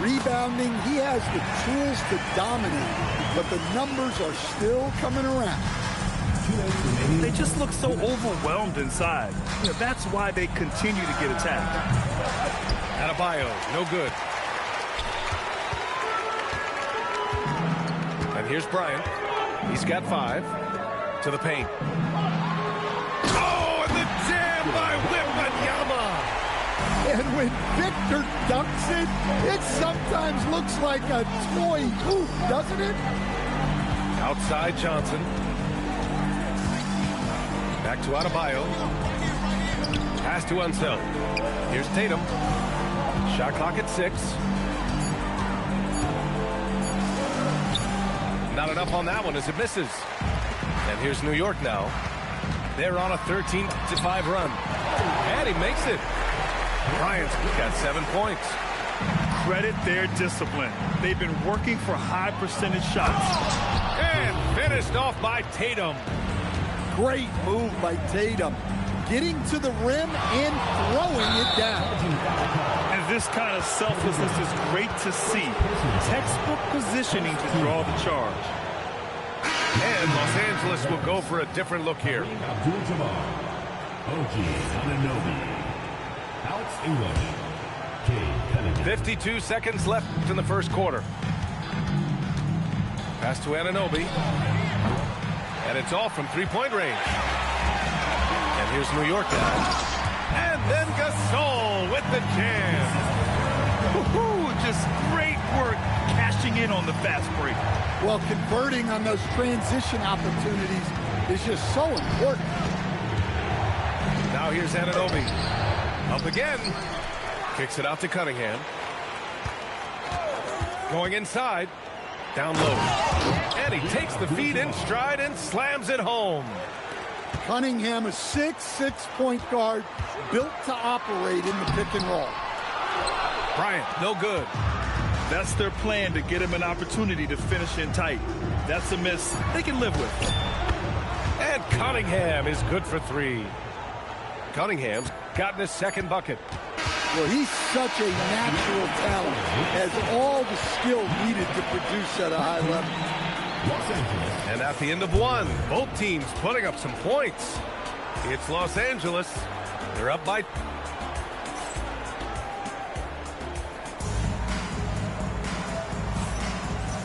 Rebounding, he has the tools to dominate, but the numbers are still coming around. They just look so overwhelmed inside. You know, that's why they continue to get attacked. Adebayo, no good. And here's Bryant. He's got 5. To the paint. Oh, and the jam by Wembanyama. And when Victor dunks it, it sometimes looks like a toy hoop, doesn't it? Outside Johnson. Back to Adebayo. Pass to Unseld. Here's Tatum. Shot clock at 6. Not enough on that one as it misses. And here's New York now. They're on a 13-5 run. And he makes it. Bryant's got 7 points. Credit their discipline. They've been working for high percentage shots. And finished off by Tatum. Great move by Tatum. Getting to the rim and throwing it down. And this kind of selflessness is great to see. Textbook positioning to draw the charge. And Los Angeles will go for a different look here. Abdul-Jabbar, OG Anunoby, Alex English, Cade Cunningham. 52 seconds left in the first quarter. Pass to Anunoby. And it's off from three-point range. And here's New York now. And then Gasol with the jam. Just great work cashing in on the fast break. Well, converting on those transition opportunities is just so important. Now here's Anunoby. Up again. Kicks it out to Cunningham. Going inside. Down low. And he takes the feed in stride and slams it home. Cunningham, a 6'6" point guard, built to operate in the pick and roll. Bryant, no good. That's their plan, to get him an opportunity to finish in tight. That's a miss they can live with. And Cunningham is good for 3. Cunningham's gotten his second bucket. Well, he's such a natural talent, has all the skill needed to produce at a high level. And at the end of 1, both teams putting up some points. It's Los Angeles. They're up by...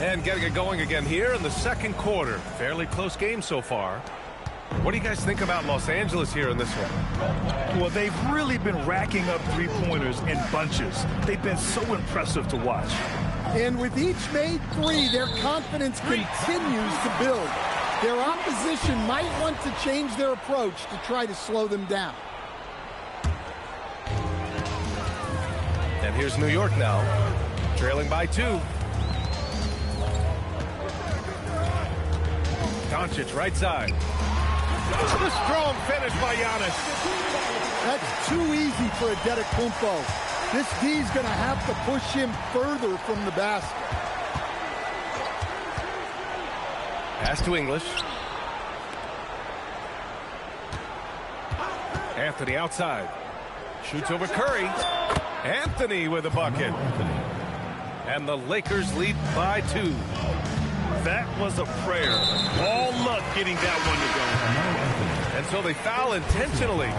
And getting it going again here in the second quarter. Fairly close game so far. What do you guys think about Los Angeles here in this one? Well, they've really been racking up three-pointers in bunches. They've been so impressive to watch. And with each made 3, their confidence continues to build. Their opposition might want to change their approach to try to slow them down. And here's New York now, trailing by 2. Doncic right side. The strong finish by Giannis. That's too easy for Antetokounmpo. This D's going to have to push him further from the basket. Pass to English. Anthony outside. Shoots over Curry. Anthony with a bucket. And the Lakers lead by 2. That was a prayer. All luck getting that one to go. And so they foul intentionally.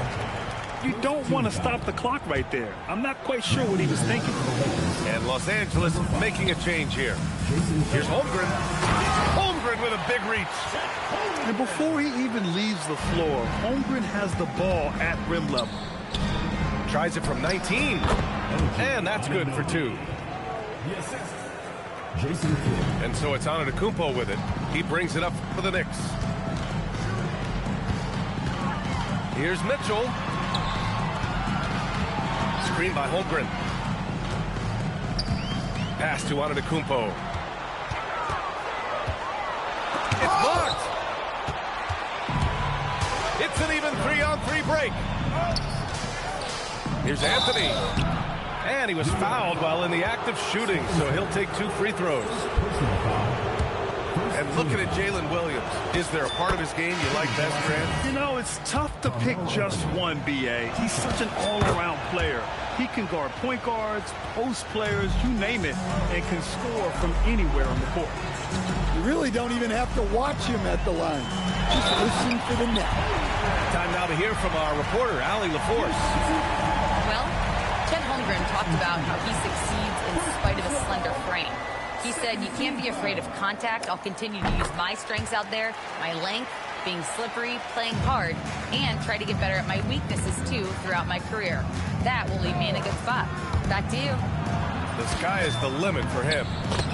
You don't want to stop the clock right there. I'm not quite sure what he was thinking. And Los Angeles making a change here. Here's Holmgren. Holmgren with a big reach. And before he even leaves the floor, Holmgren has the ball at rim level. Tries it from 19. And that's good for 2. And so it's Antetokounmpo with it. He brings it up for the Knicks. Here's Mitchell. Screen by Holmgren. Pass to Antetokounmpo. It's blocked. It's an even 3-on-3 break. Here's Anthony. And he was fouled while in the act of shooting, so he'll take 2 free throws. And looking at Jalen Williams, is there a part of his game you like best, Grant? You know, it's tough to pick just one, B.A. He's such an all-around player. He can guard point guards, post players, you name it, and can score from anywhere on the court. You really don't even have to watch him at the line. Just listen for the net. Time now to hear from our reporter, Allie LaForce. Well, Chet Holmgren talked about how he succeeds in spite of his slender frame. He said, you can't be afraid of contact. I'll continue to use my strengths out there, my length, being slippery, playing hard, and try to get better at my weaknesses, too, throughout my career. That will leave me in a good spot. Back to you. The sky is the limit for him.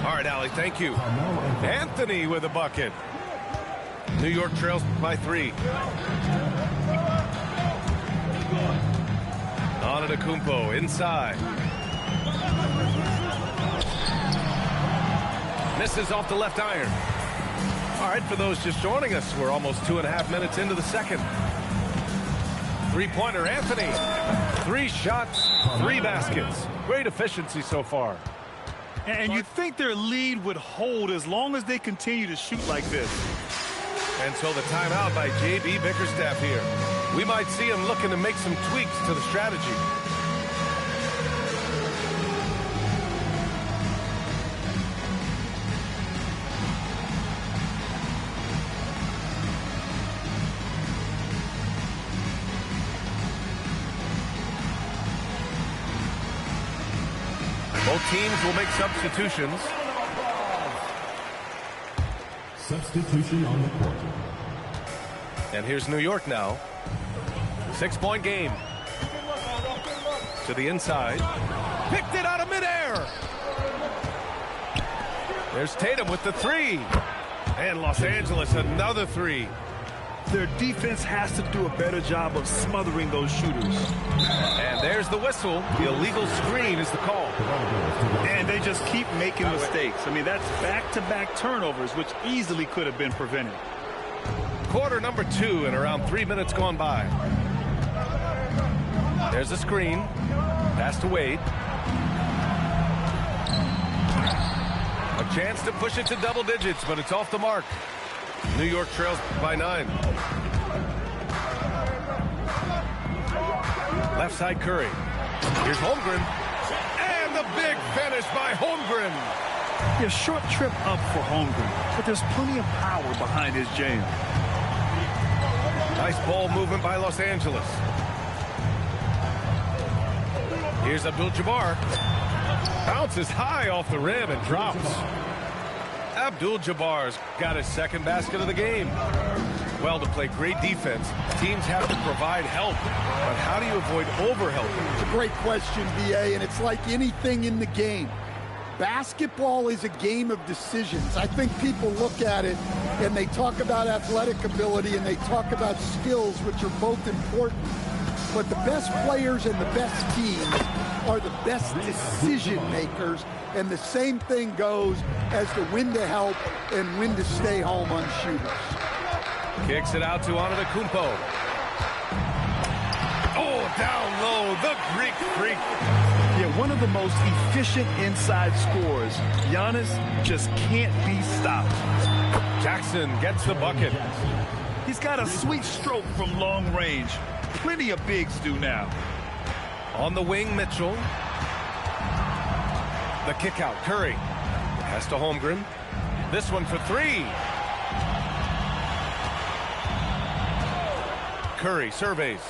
All right, Allie, thank you. Anthony with a bucket. New York trails by 3. Antetokounmpo inside. Misses off the left iron. All right, for those just joining us, we're almost 2.5 minutes into the second. Three-pointer, Anthony. 3 shots, 3 baskets. Great efficiency so far. And you'd think their lead would hold as long as they continue to shoot like this. And so the timeout by J.B. Bickerstaff here. We might see him looking to make some tweaks to the strategy. Both teams will make substitutions. Substitution on the court. And here's New York now. 6-point game. To the inside. Picked it out of midair. There's Tatum with the 3. And Los Angeles another 3. Their defense has to do a better job of smothering those shooters. And there's the whistle. The illegal screen is the call. And they just keep making mistakes. I mean, that's back-to-back turnovers, which easily could have been prevented. Quarter number 2 and around 3 minutes gone by. There's a screen. Pass to Wade. A chance to push it to double digits, but it's off the mark. New York trails by 9. Left side Curry. Here's Holmgren. And the big finish by Holmgren. Yeah, short trip up for Holmgren, but there's plenty of power behind his jam. Nice ball movement by Los Angeles. Here's Abdul-Jabbar. Bounces high off the rim and drops. Abdul-Jabbar's got his second basket of the game. Well, to play great defense, teams have to provide help. But how do you avoid overhelping? It's a great question, B.A., and it's like anything in the game. Basketball is a game of decisions. I think people look at it and they talk about athletic ability and they talk about skills, which are both important. But the best players and the best teams are the best decision makers. And the same thing goes as to when to help and when to stay home on shooters. Kicks it out to Antetokounmpo. Oh, down low, the Greek freak. Yeah, one of the most efficient inside scorers. Giannis just can't be stopped. Jackson gets the bucket. He's got a sweet stroke from long range. Plenty of bigs do now. On the wing, Mitchell. The kick out, Curry. Pass to Holmgren. This one for 3. Curry surveys.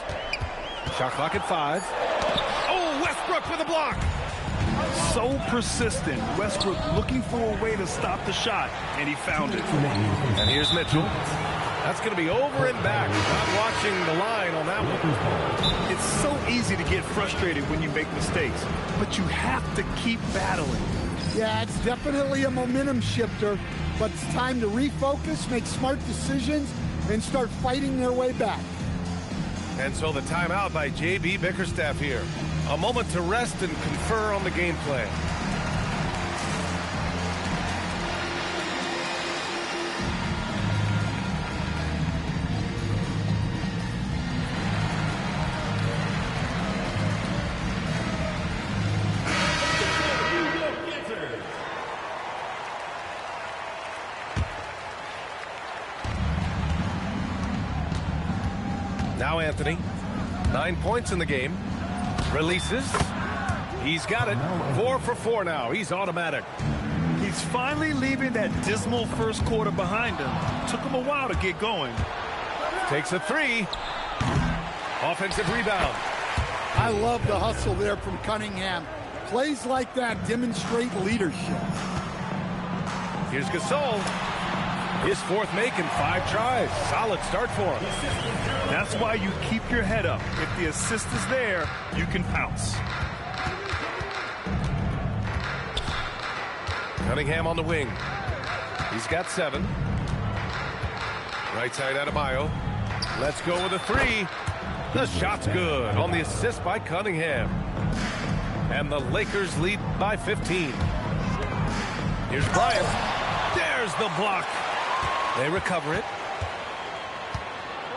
Shot clock at 5. Oh, Westbrook with a block. So persistent. Westbrook looking for a way to stop the shot, and he found it. And here's Mitchell. That's going to be over and back. Not watching the line on that one. It's so easy to get frustrated when you make mistakes, but you have to keep battling. Yeah, it's definitely a momentum shifter, but it's time to refocus, make smart decisions, and start fighting their way back. And so the timeout by J.B. Bickerstaff here. A moment to rest and confer on the game plan. Now Anthony, 9 points in the game. Releases. He's got it. 4 for 4 now. He's automatic. He's finally leaving that dismal first quarter behind him. Took him a while to get going. Takes a 3. Offensive rebound. I love the hustle there from Cunningham. Plays like that demonstrate leadership. Here's Gasol. His 4th make in 5 tries. Solid start for him. That's why you keep your head up. If the assist is there, you can pounce. Cunningham on the wing. He's got 7. Right side Adebayo. Let's go with a 3. The shot's good on the assist by Cunningham. And the Lakers lead by 15. Here's Bryant. There's the block. They recover it.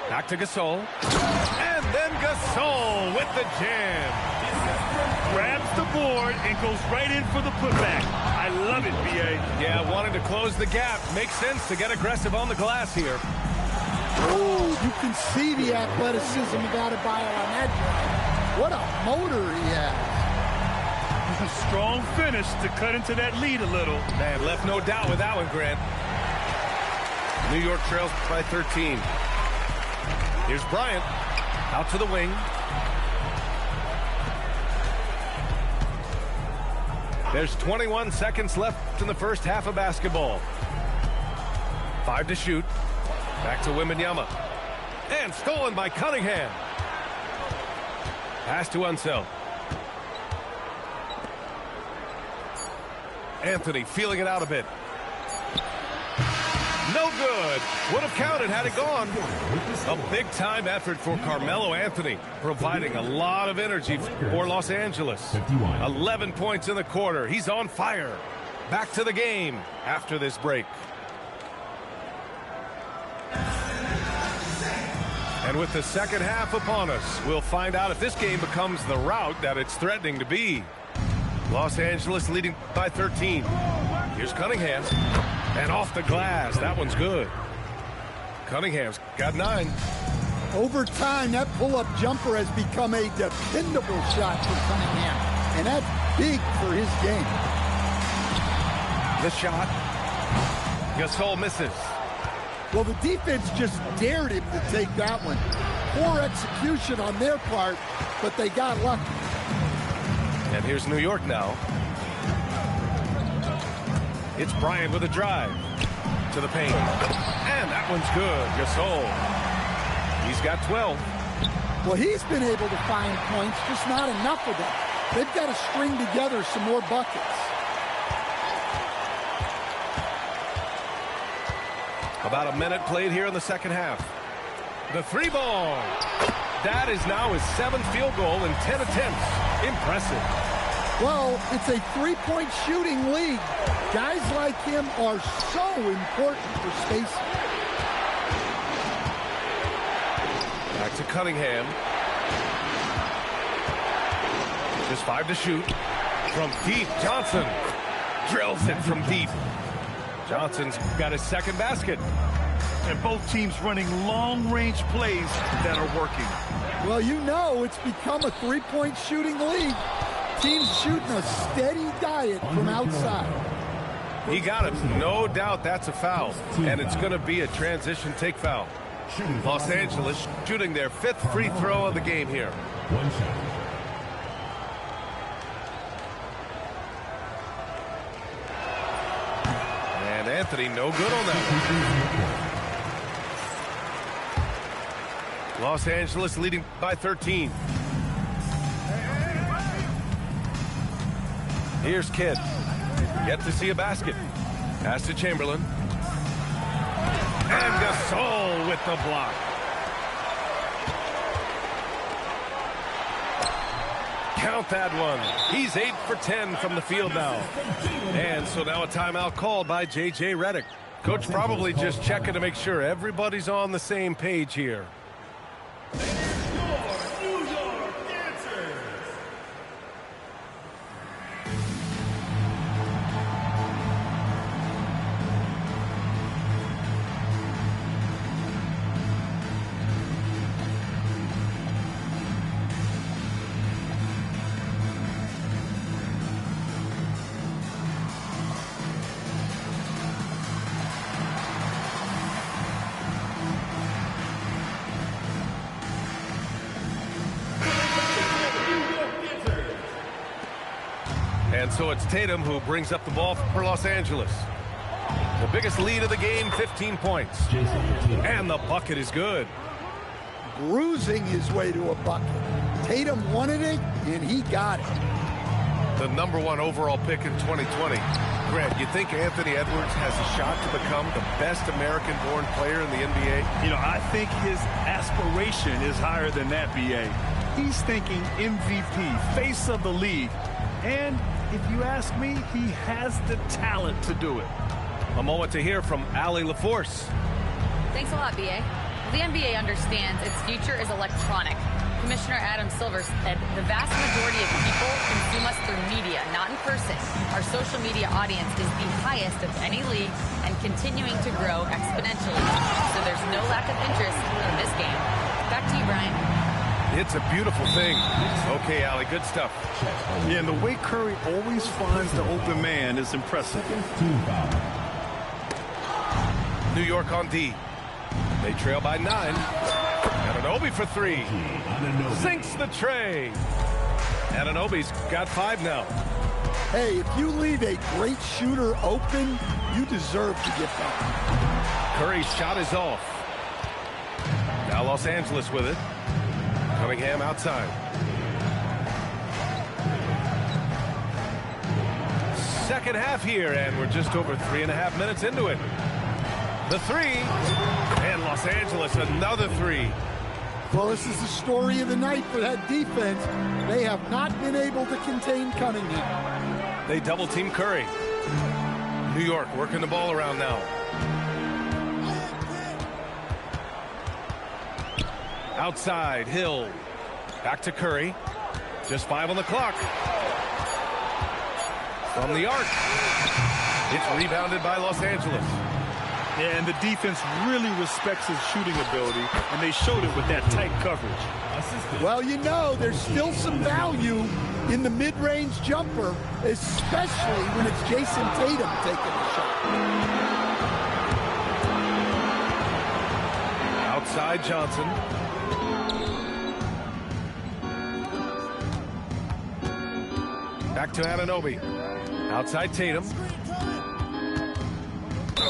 Back to Gasol. And then Gasol with the jam. Grabs the board and goes right in for the putback. I love it, B.A. Yeah, wanting to close the gap. Makes sense to get aggressive on the glass here. Oh, you can see the athleticism of Adebayo on that drive. What a motor he has. A strong finish to cut into that lead a little. Man, left no doubt with that one, Grant. New York trails by 13. Here's Bryant. Out to the wing. There's 21 seconds left in the first half of basketball. 5 to shoot. Back to Wembanyama. And stolen by Cunningham. Pass to Unseld. Anthony feeling it out a bit. No good. Would have counted had it gone. A big-time effort for Carmelo Anthony, providing a lot of energy for Los Angeles. 11 points in the quarter. He's on fire. Back to the game after this break. And with the second half upon us, we'll find out if this game becomes the rout that it's threatening to be. Los Angeles leading by 13. Here's Cunningham. And off the glass. That one's good. Cunningham's got 9. Over time, that pull-up jumper has become a dependable shot for Cunningham. And that's big for his game. The shot. Gasol misses. Well, the defense just dared him to take that one. Poor execution on their part, but they got lucky. And here's New York now. It's Bryant with a drive to the paint. And that one's good. Gasol. He's got 12. Well, he's been able to find points, just not enough of them. They've got to string together some more buckets. About a minute played here in the second half. The 3-ball. That is now his 7th field goal in 10 attempts. Impressive. Well, it's a 3-point shooting league. Guys like him are so important for spacing. Back to Cunningham. Just 5 to shoot. From deep, Johnson drills it from deep. Johnson's got his 2nd basket. And both teams running long-range plays that are working. Well, you know it's become a 3-point shooting league. Teams shooting a steady diet from outside. He got it. No doubt that's a foul. And it's going to be a transition take foul. Los Angeles shooting their 5th free throw of the game here. 1 shot. And Anthony, no good on that one. Los Angeles leading by 13. Here's Kidd. Yet to see a basket. Pass to Chamberlain. And Gasol with the block. Count that one. He's 8 for 10 from the field now. And so now a timeout called by J.J. Redick. Coach probably just checking to make sure everybody's on the same page here. And so it's Tatum who brings up the ball for Los Angeles. The biggest lead of the game, 15 points. And the bucket is good. Bruising his way to a bucket. Tatum wanted it, and he got it. The #1 overall pick in 2020. Grant, you think Anthony Edwards has a shot to become the best American-born player in the NBA? You know, I think his aspiration is higher than that, B.A. He's thinking MVP, face of the league. And if you ask me, he has the talent to do it. A moment to hear from Allie LaForce. Thanks a lot, BA. The NBA understands its future is electronic. Commissioner Adam Silver said the vast majority of people consume us through media, not in person. Our social media audience is the highest of any league and continuing to grow exponentially. So there's no lack of interest in this game. Back to you, Brian. It's a beautiful thing. Okay, Allie, good stuff. Yeah, and the way Curry always finds the open man is impressive. New York on D. They trail by 9. Anunoby for 3. Sinks the tray. Anunoby's got 5 now. Hey, if you leave a great shooter open, you deserve to get that. Curry's shot is off. Now Los Angeles with it. Cunningham outside. Second half here, and we're just over 3.5 minutes into it. The 3, and Los Angeles another 3. Well, this is the story of the night for that defense. They have not been able to contain Cunningham. They double team Curry. New York working the ball around now. Outside, Hill. Back to Curry. Just 5 on the clock. From the arc. It's rebounded by Los Angeles. Yeah, and the defense really respects his shooting ability, and they showed it with that tight coverage. Well, you know, there's still some value in the mid-range jumper, especially when it's Jason Tatum taking the shot. Outside Johnson. Back to Anunoby. Outside Tatum.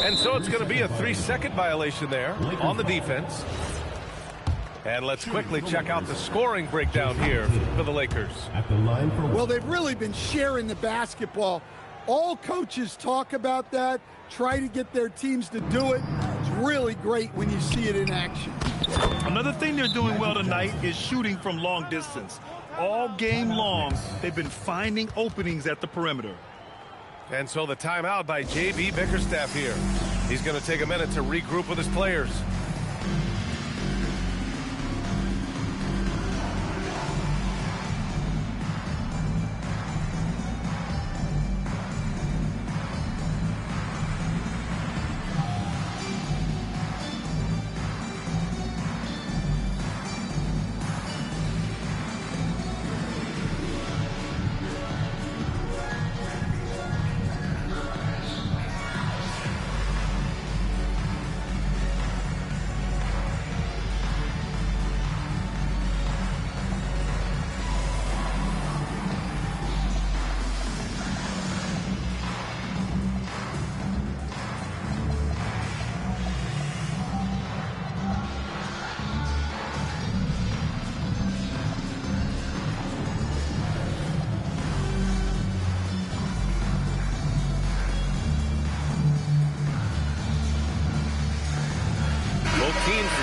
And so it's going to be a 3-second violation there on the defense. And let's quickly check out the scoring breakdown here for the Lakers. Well, they've really been sharing the basketball. All coaches talk about that, try to get their teams to do it. It's really great when you see it in action. Another thing they're doing well tonight is shooting from long distance. All game long, they've been finding openings at the perimeter. And so the timeout by J.B. Bickerstaff here. He's going to take a minute to regroup with his players.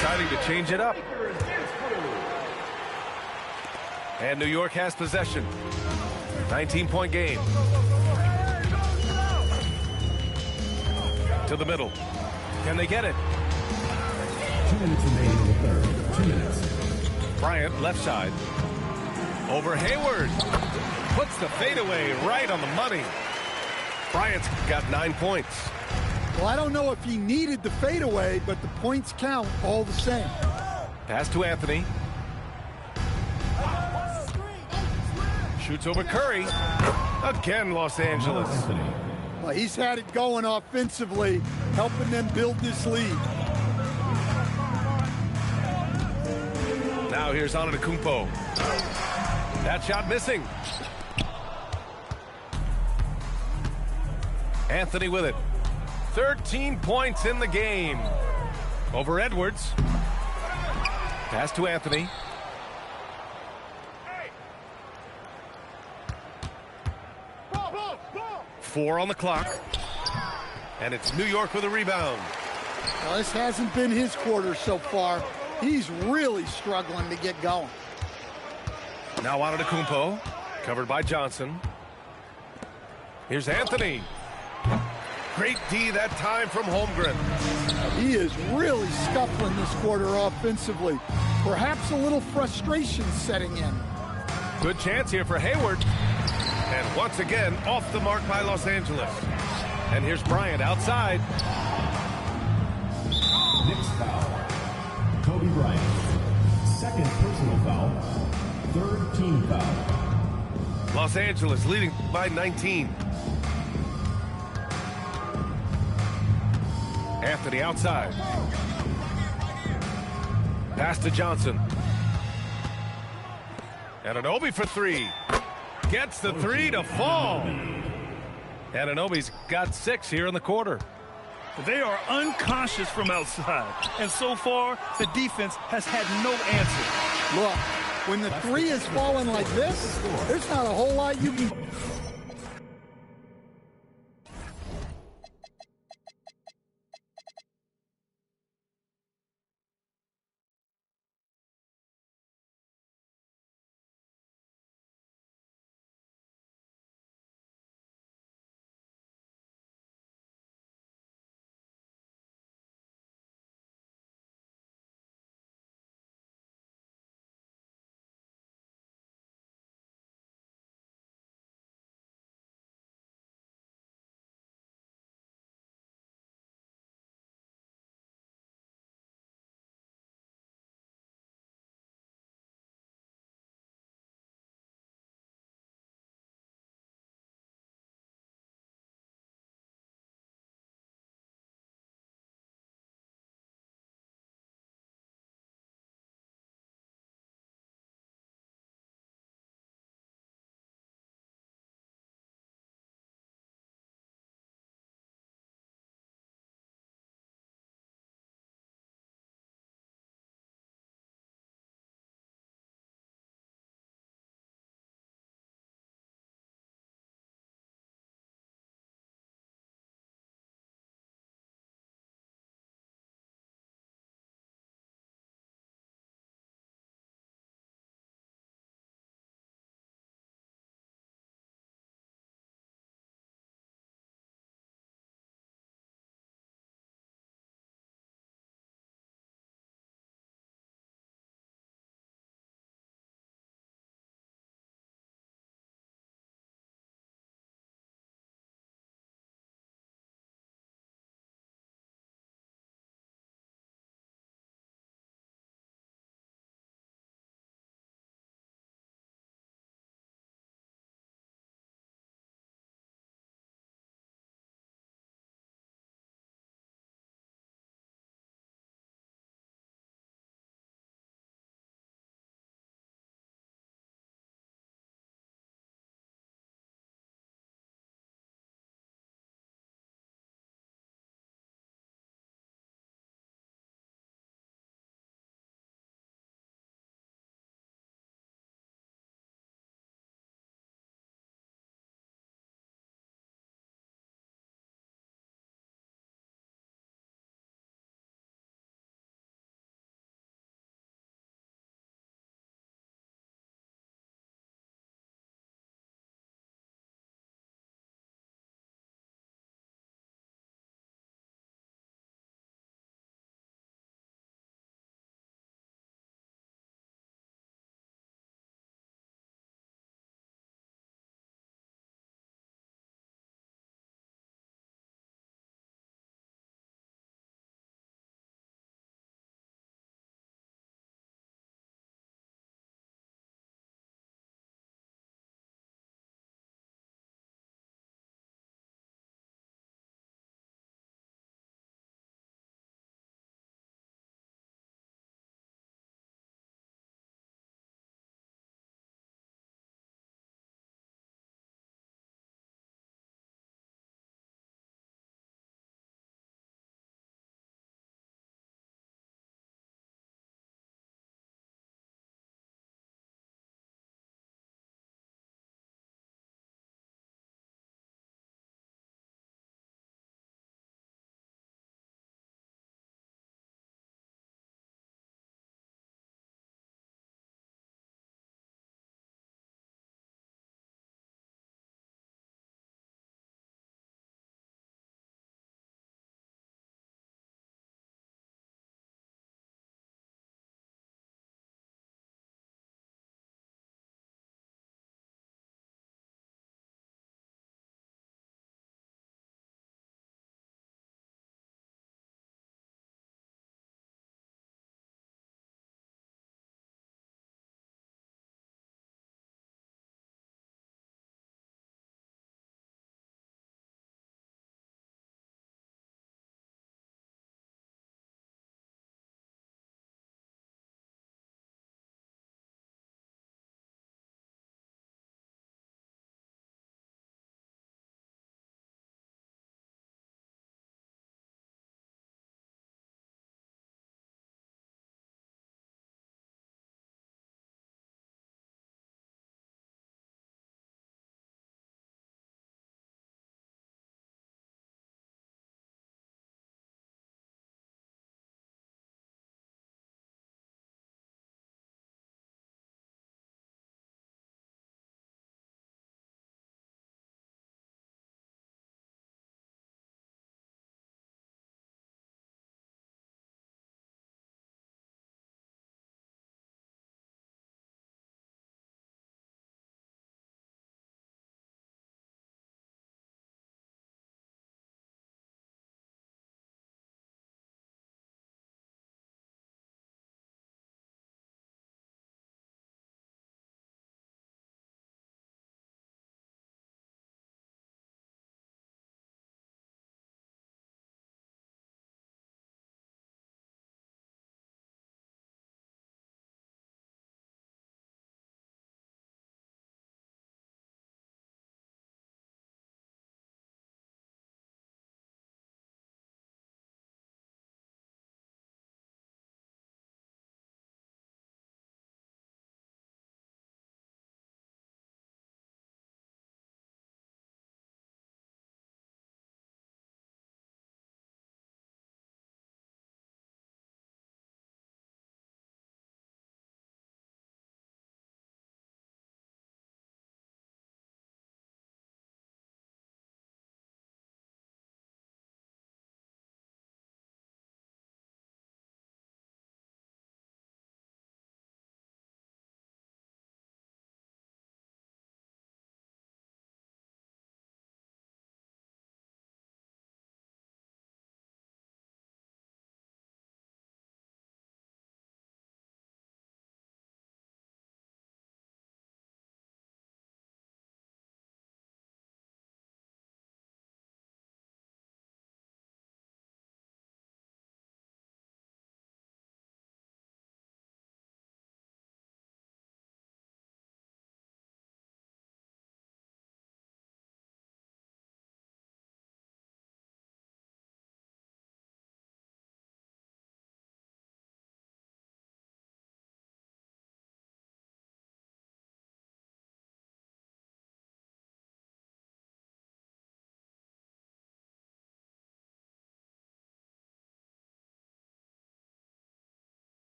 deciding to change it up. And New York has possession. 19-point game. To the middle. Can they get it? 2 minutes remaining in the third. 2 minutes. Bryant, left side. Over Hayward. Puts the fadeaway right on the money. Bryant's got 9 points. Well, I don't know if he needed the fadeaway, but the points count all the same. Pass to Anthony. Shoots over Curry. Again, Los Angeles. Well, he's had it going offensively, helping them build this lead. Now here's Antetokounmpo. That shot missing. Anthony with it. 13 points in the game. Over Edwards. Pass to Anthony. Four on the clock. And it's New York with a rebound. Well, this hasn't been his quarter so far. He's really struggling to get going. Now Antetokounmpo, covered by Johnson. Here's Anthony. Great D that time from Holmgren. He is really scuffling this quarter offensively. Perhaps a little frustration setting in. Good chance here for Hayward. And once again, off the mark by Los Angeles. And here's Bryant outside. Next foul. Kobe Bryant. Second personal foul. Third team foul. Los Angeles leading by 19. Anthony outside. Pass to Johnson. Anunoby for three. Gets the three to fall. Anunoby's got 6 here in the quarter. They are unconscious from outside, and so far the defense has had no answer. Look, when the three is falling like this, there's not a whole lot you can...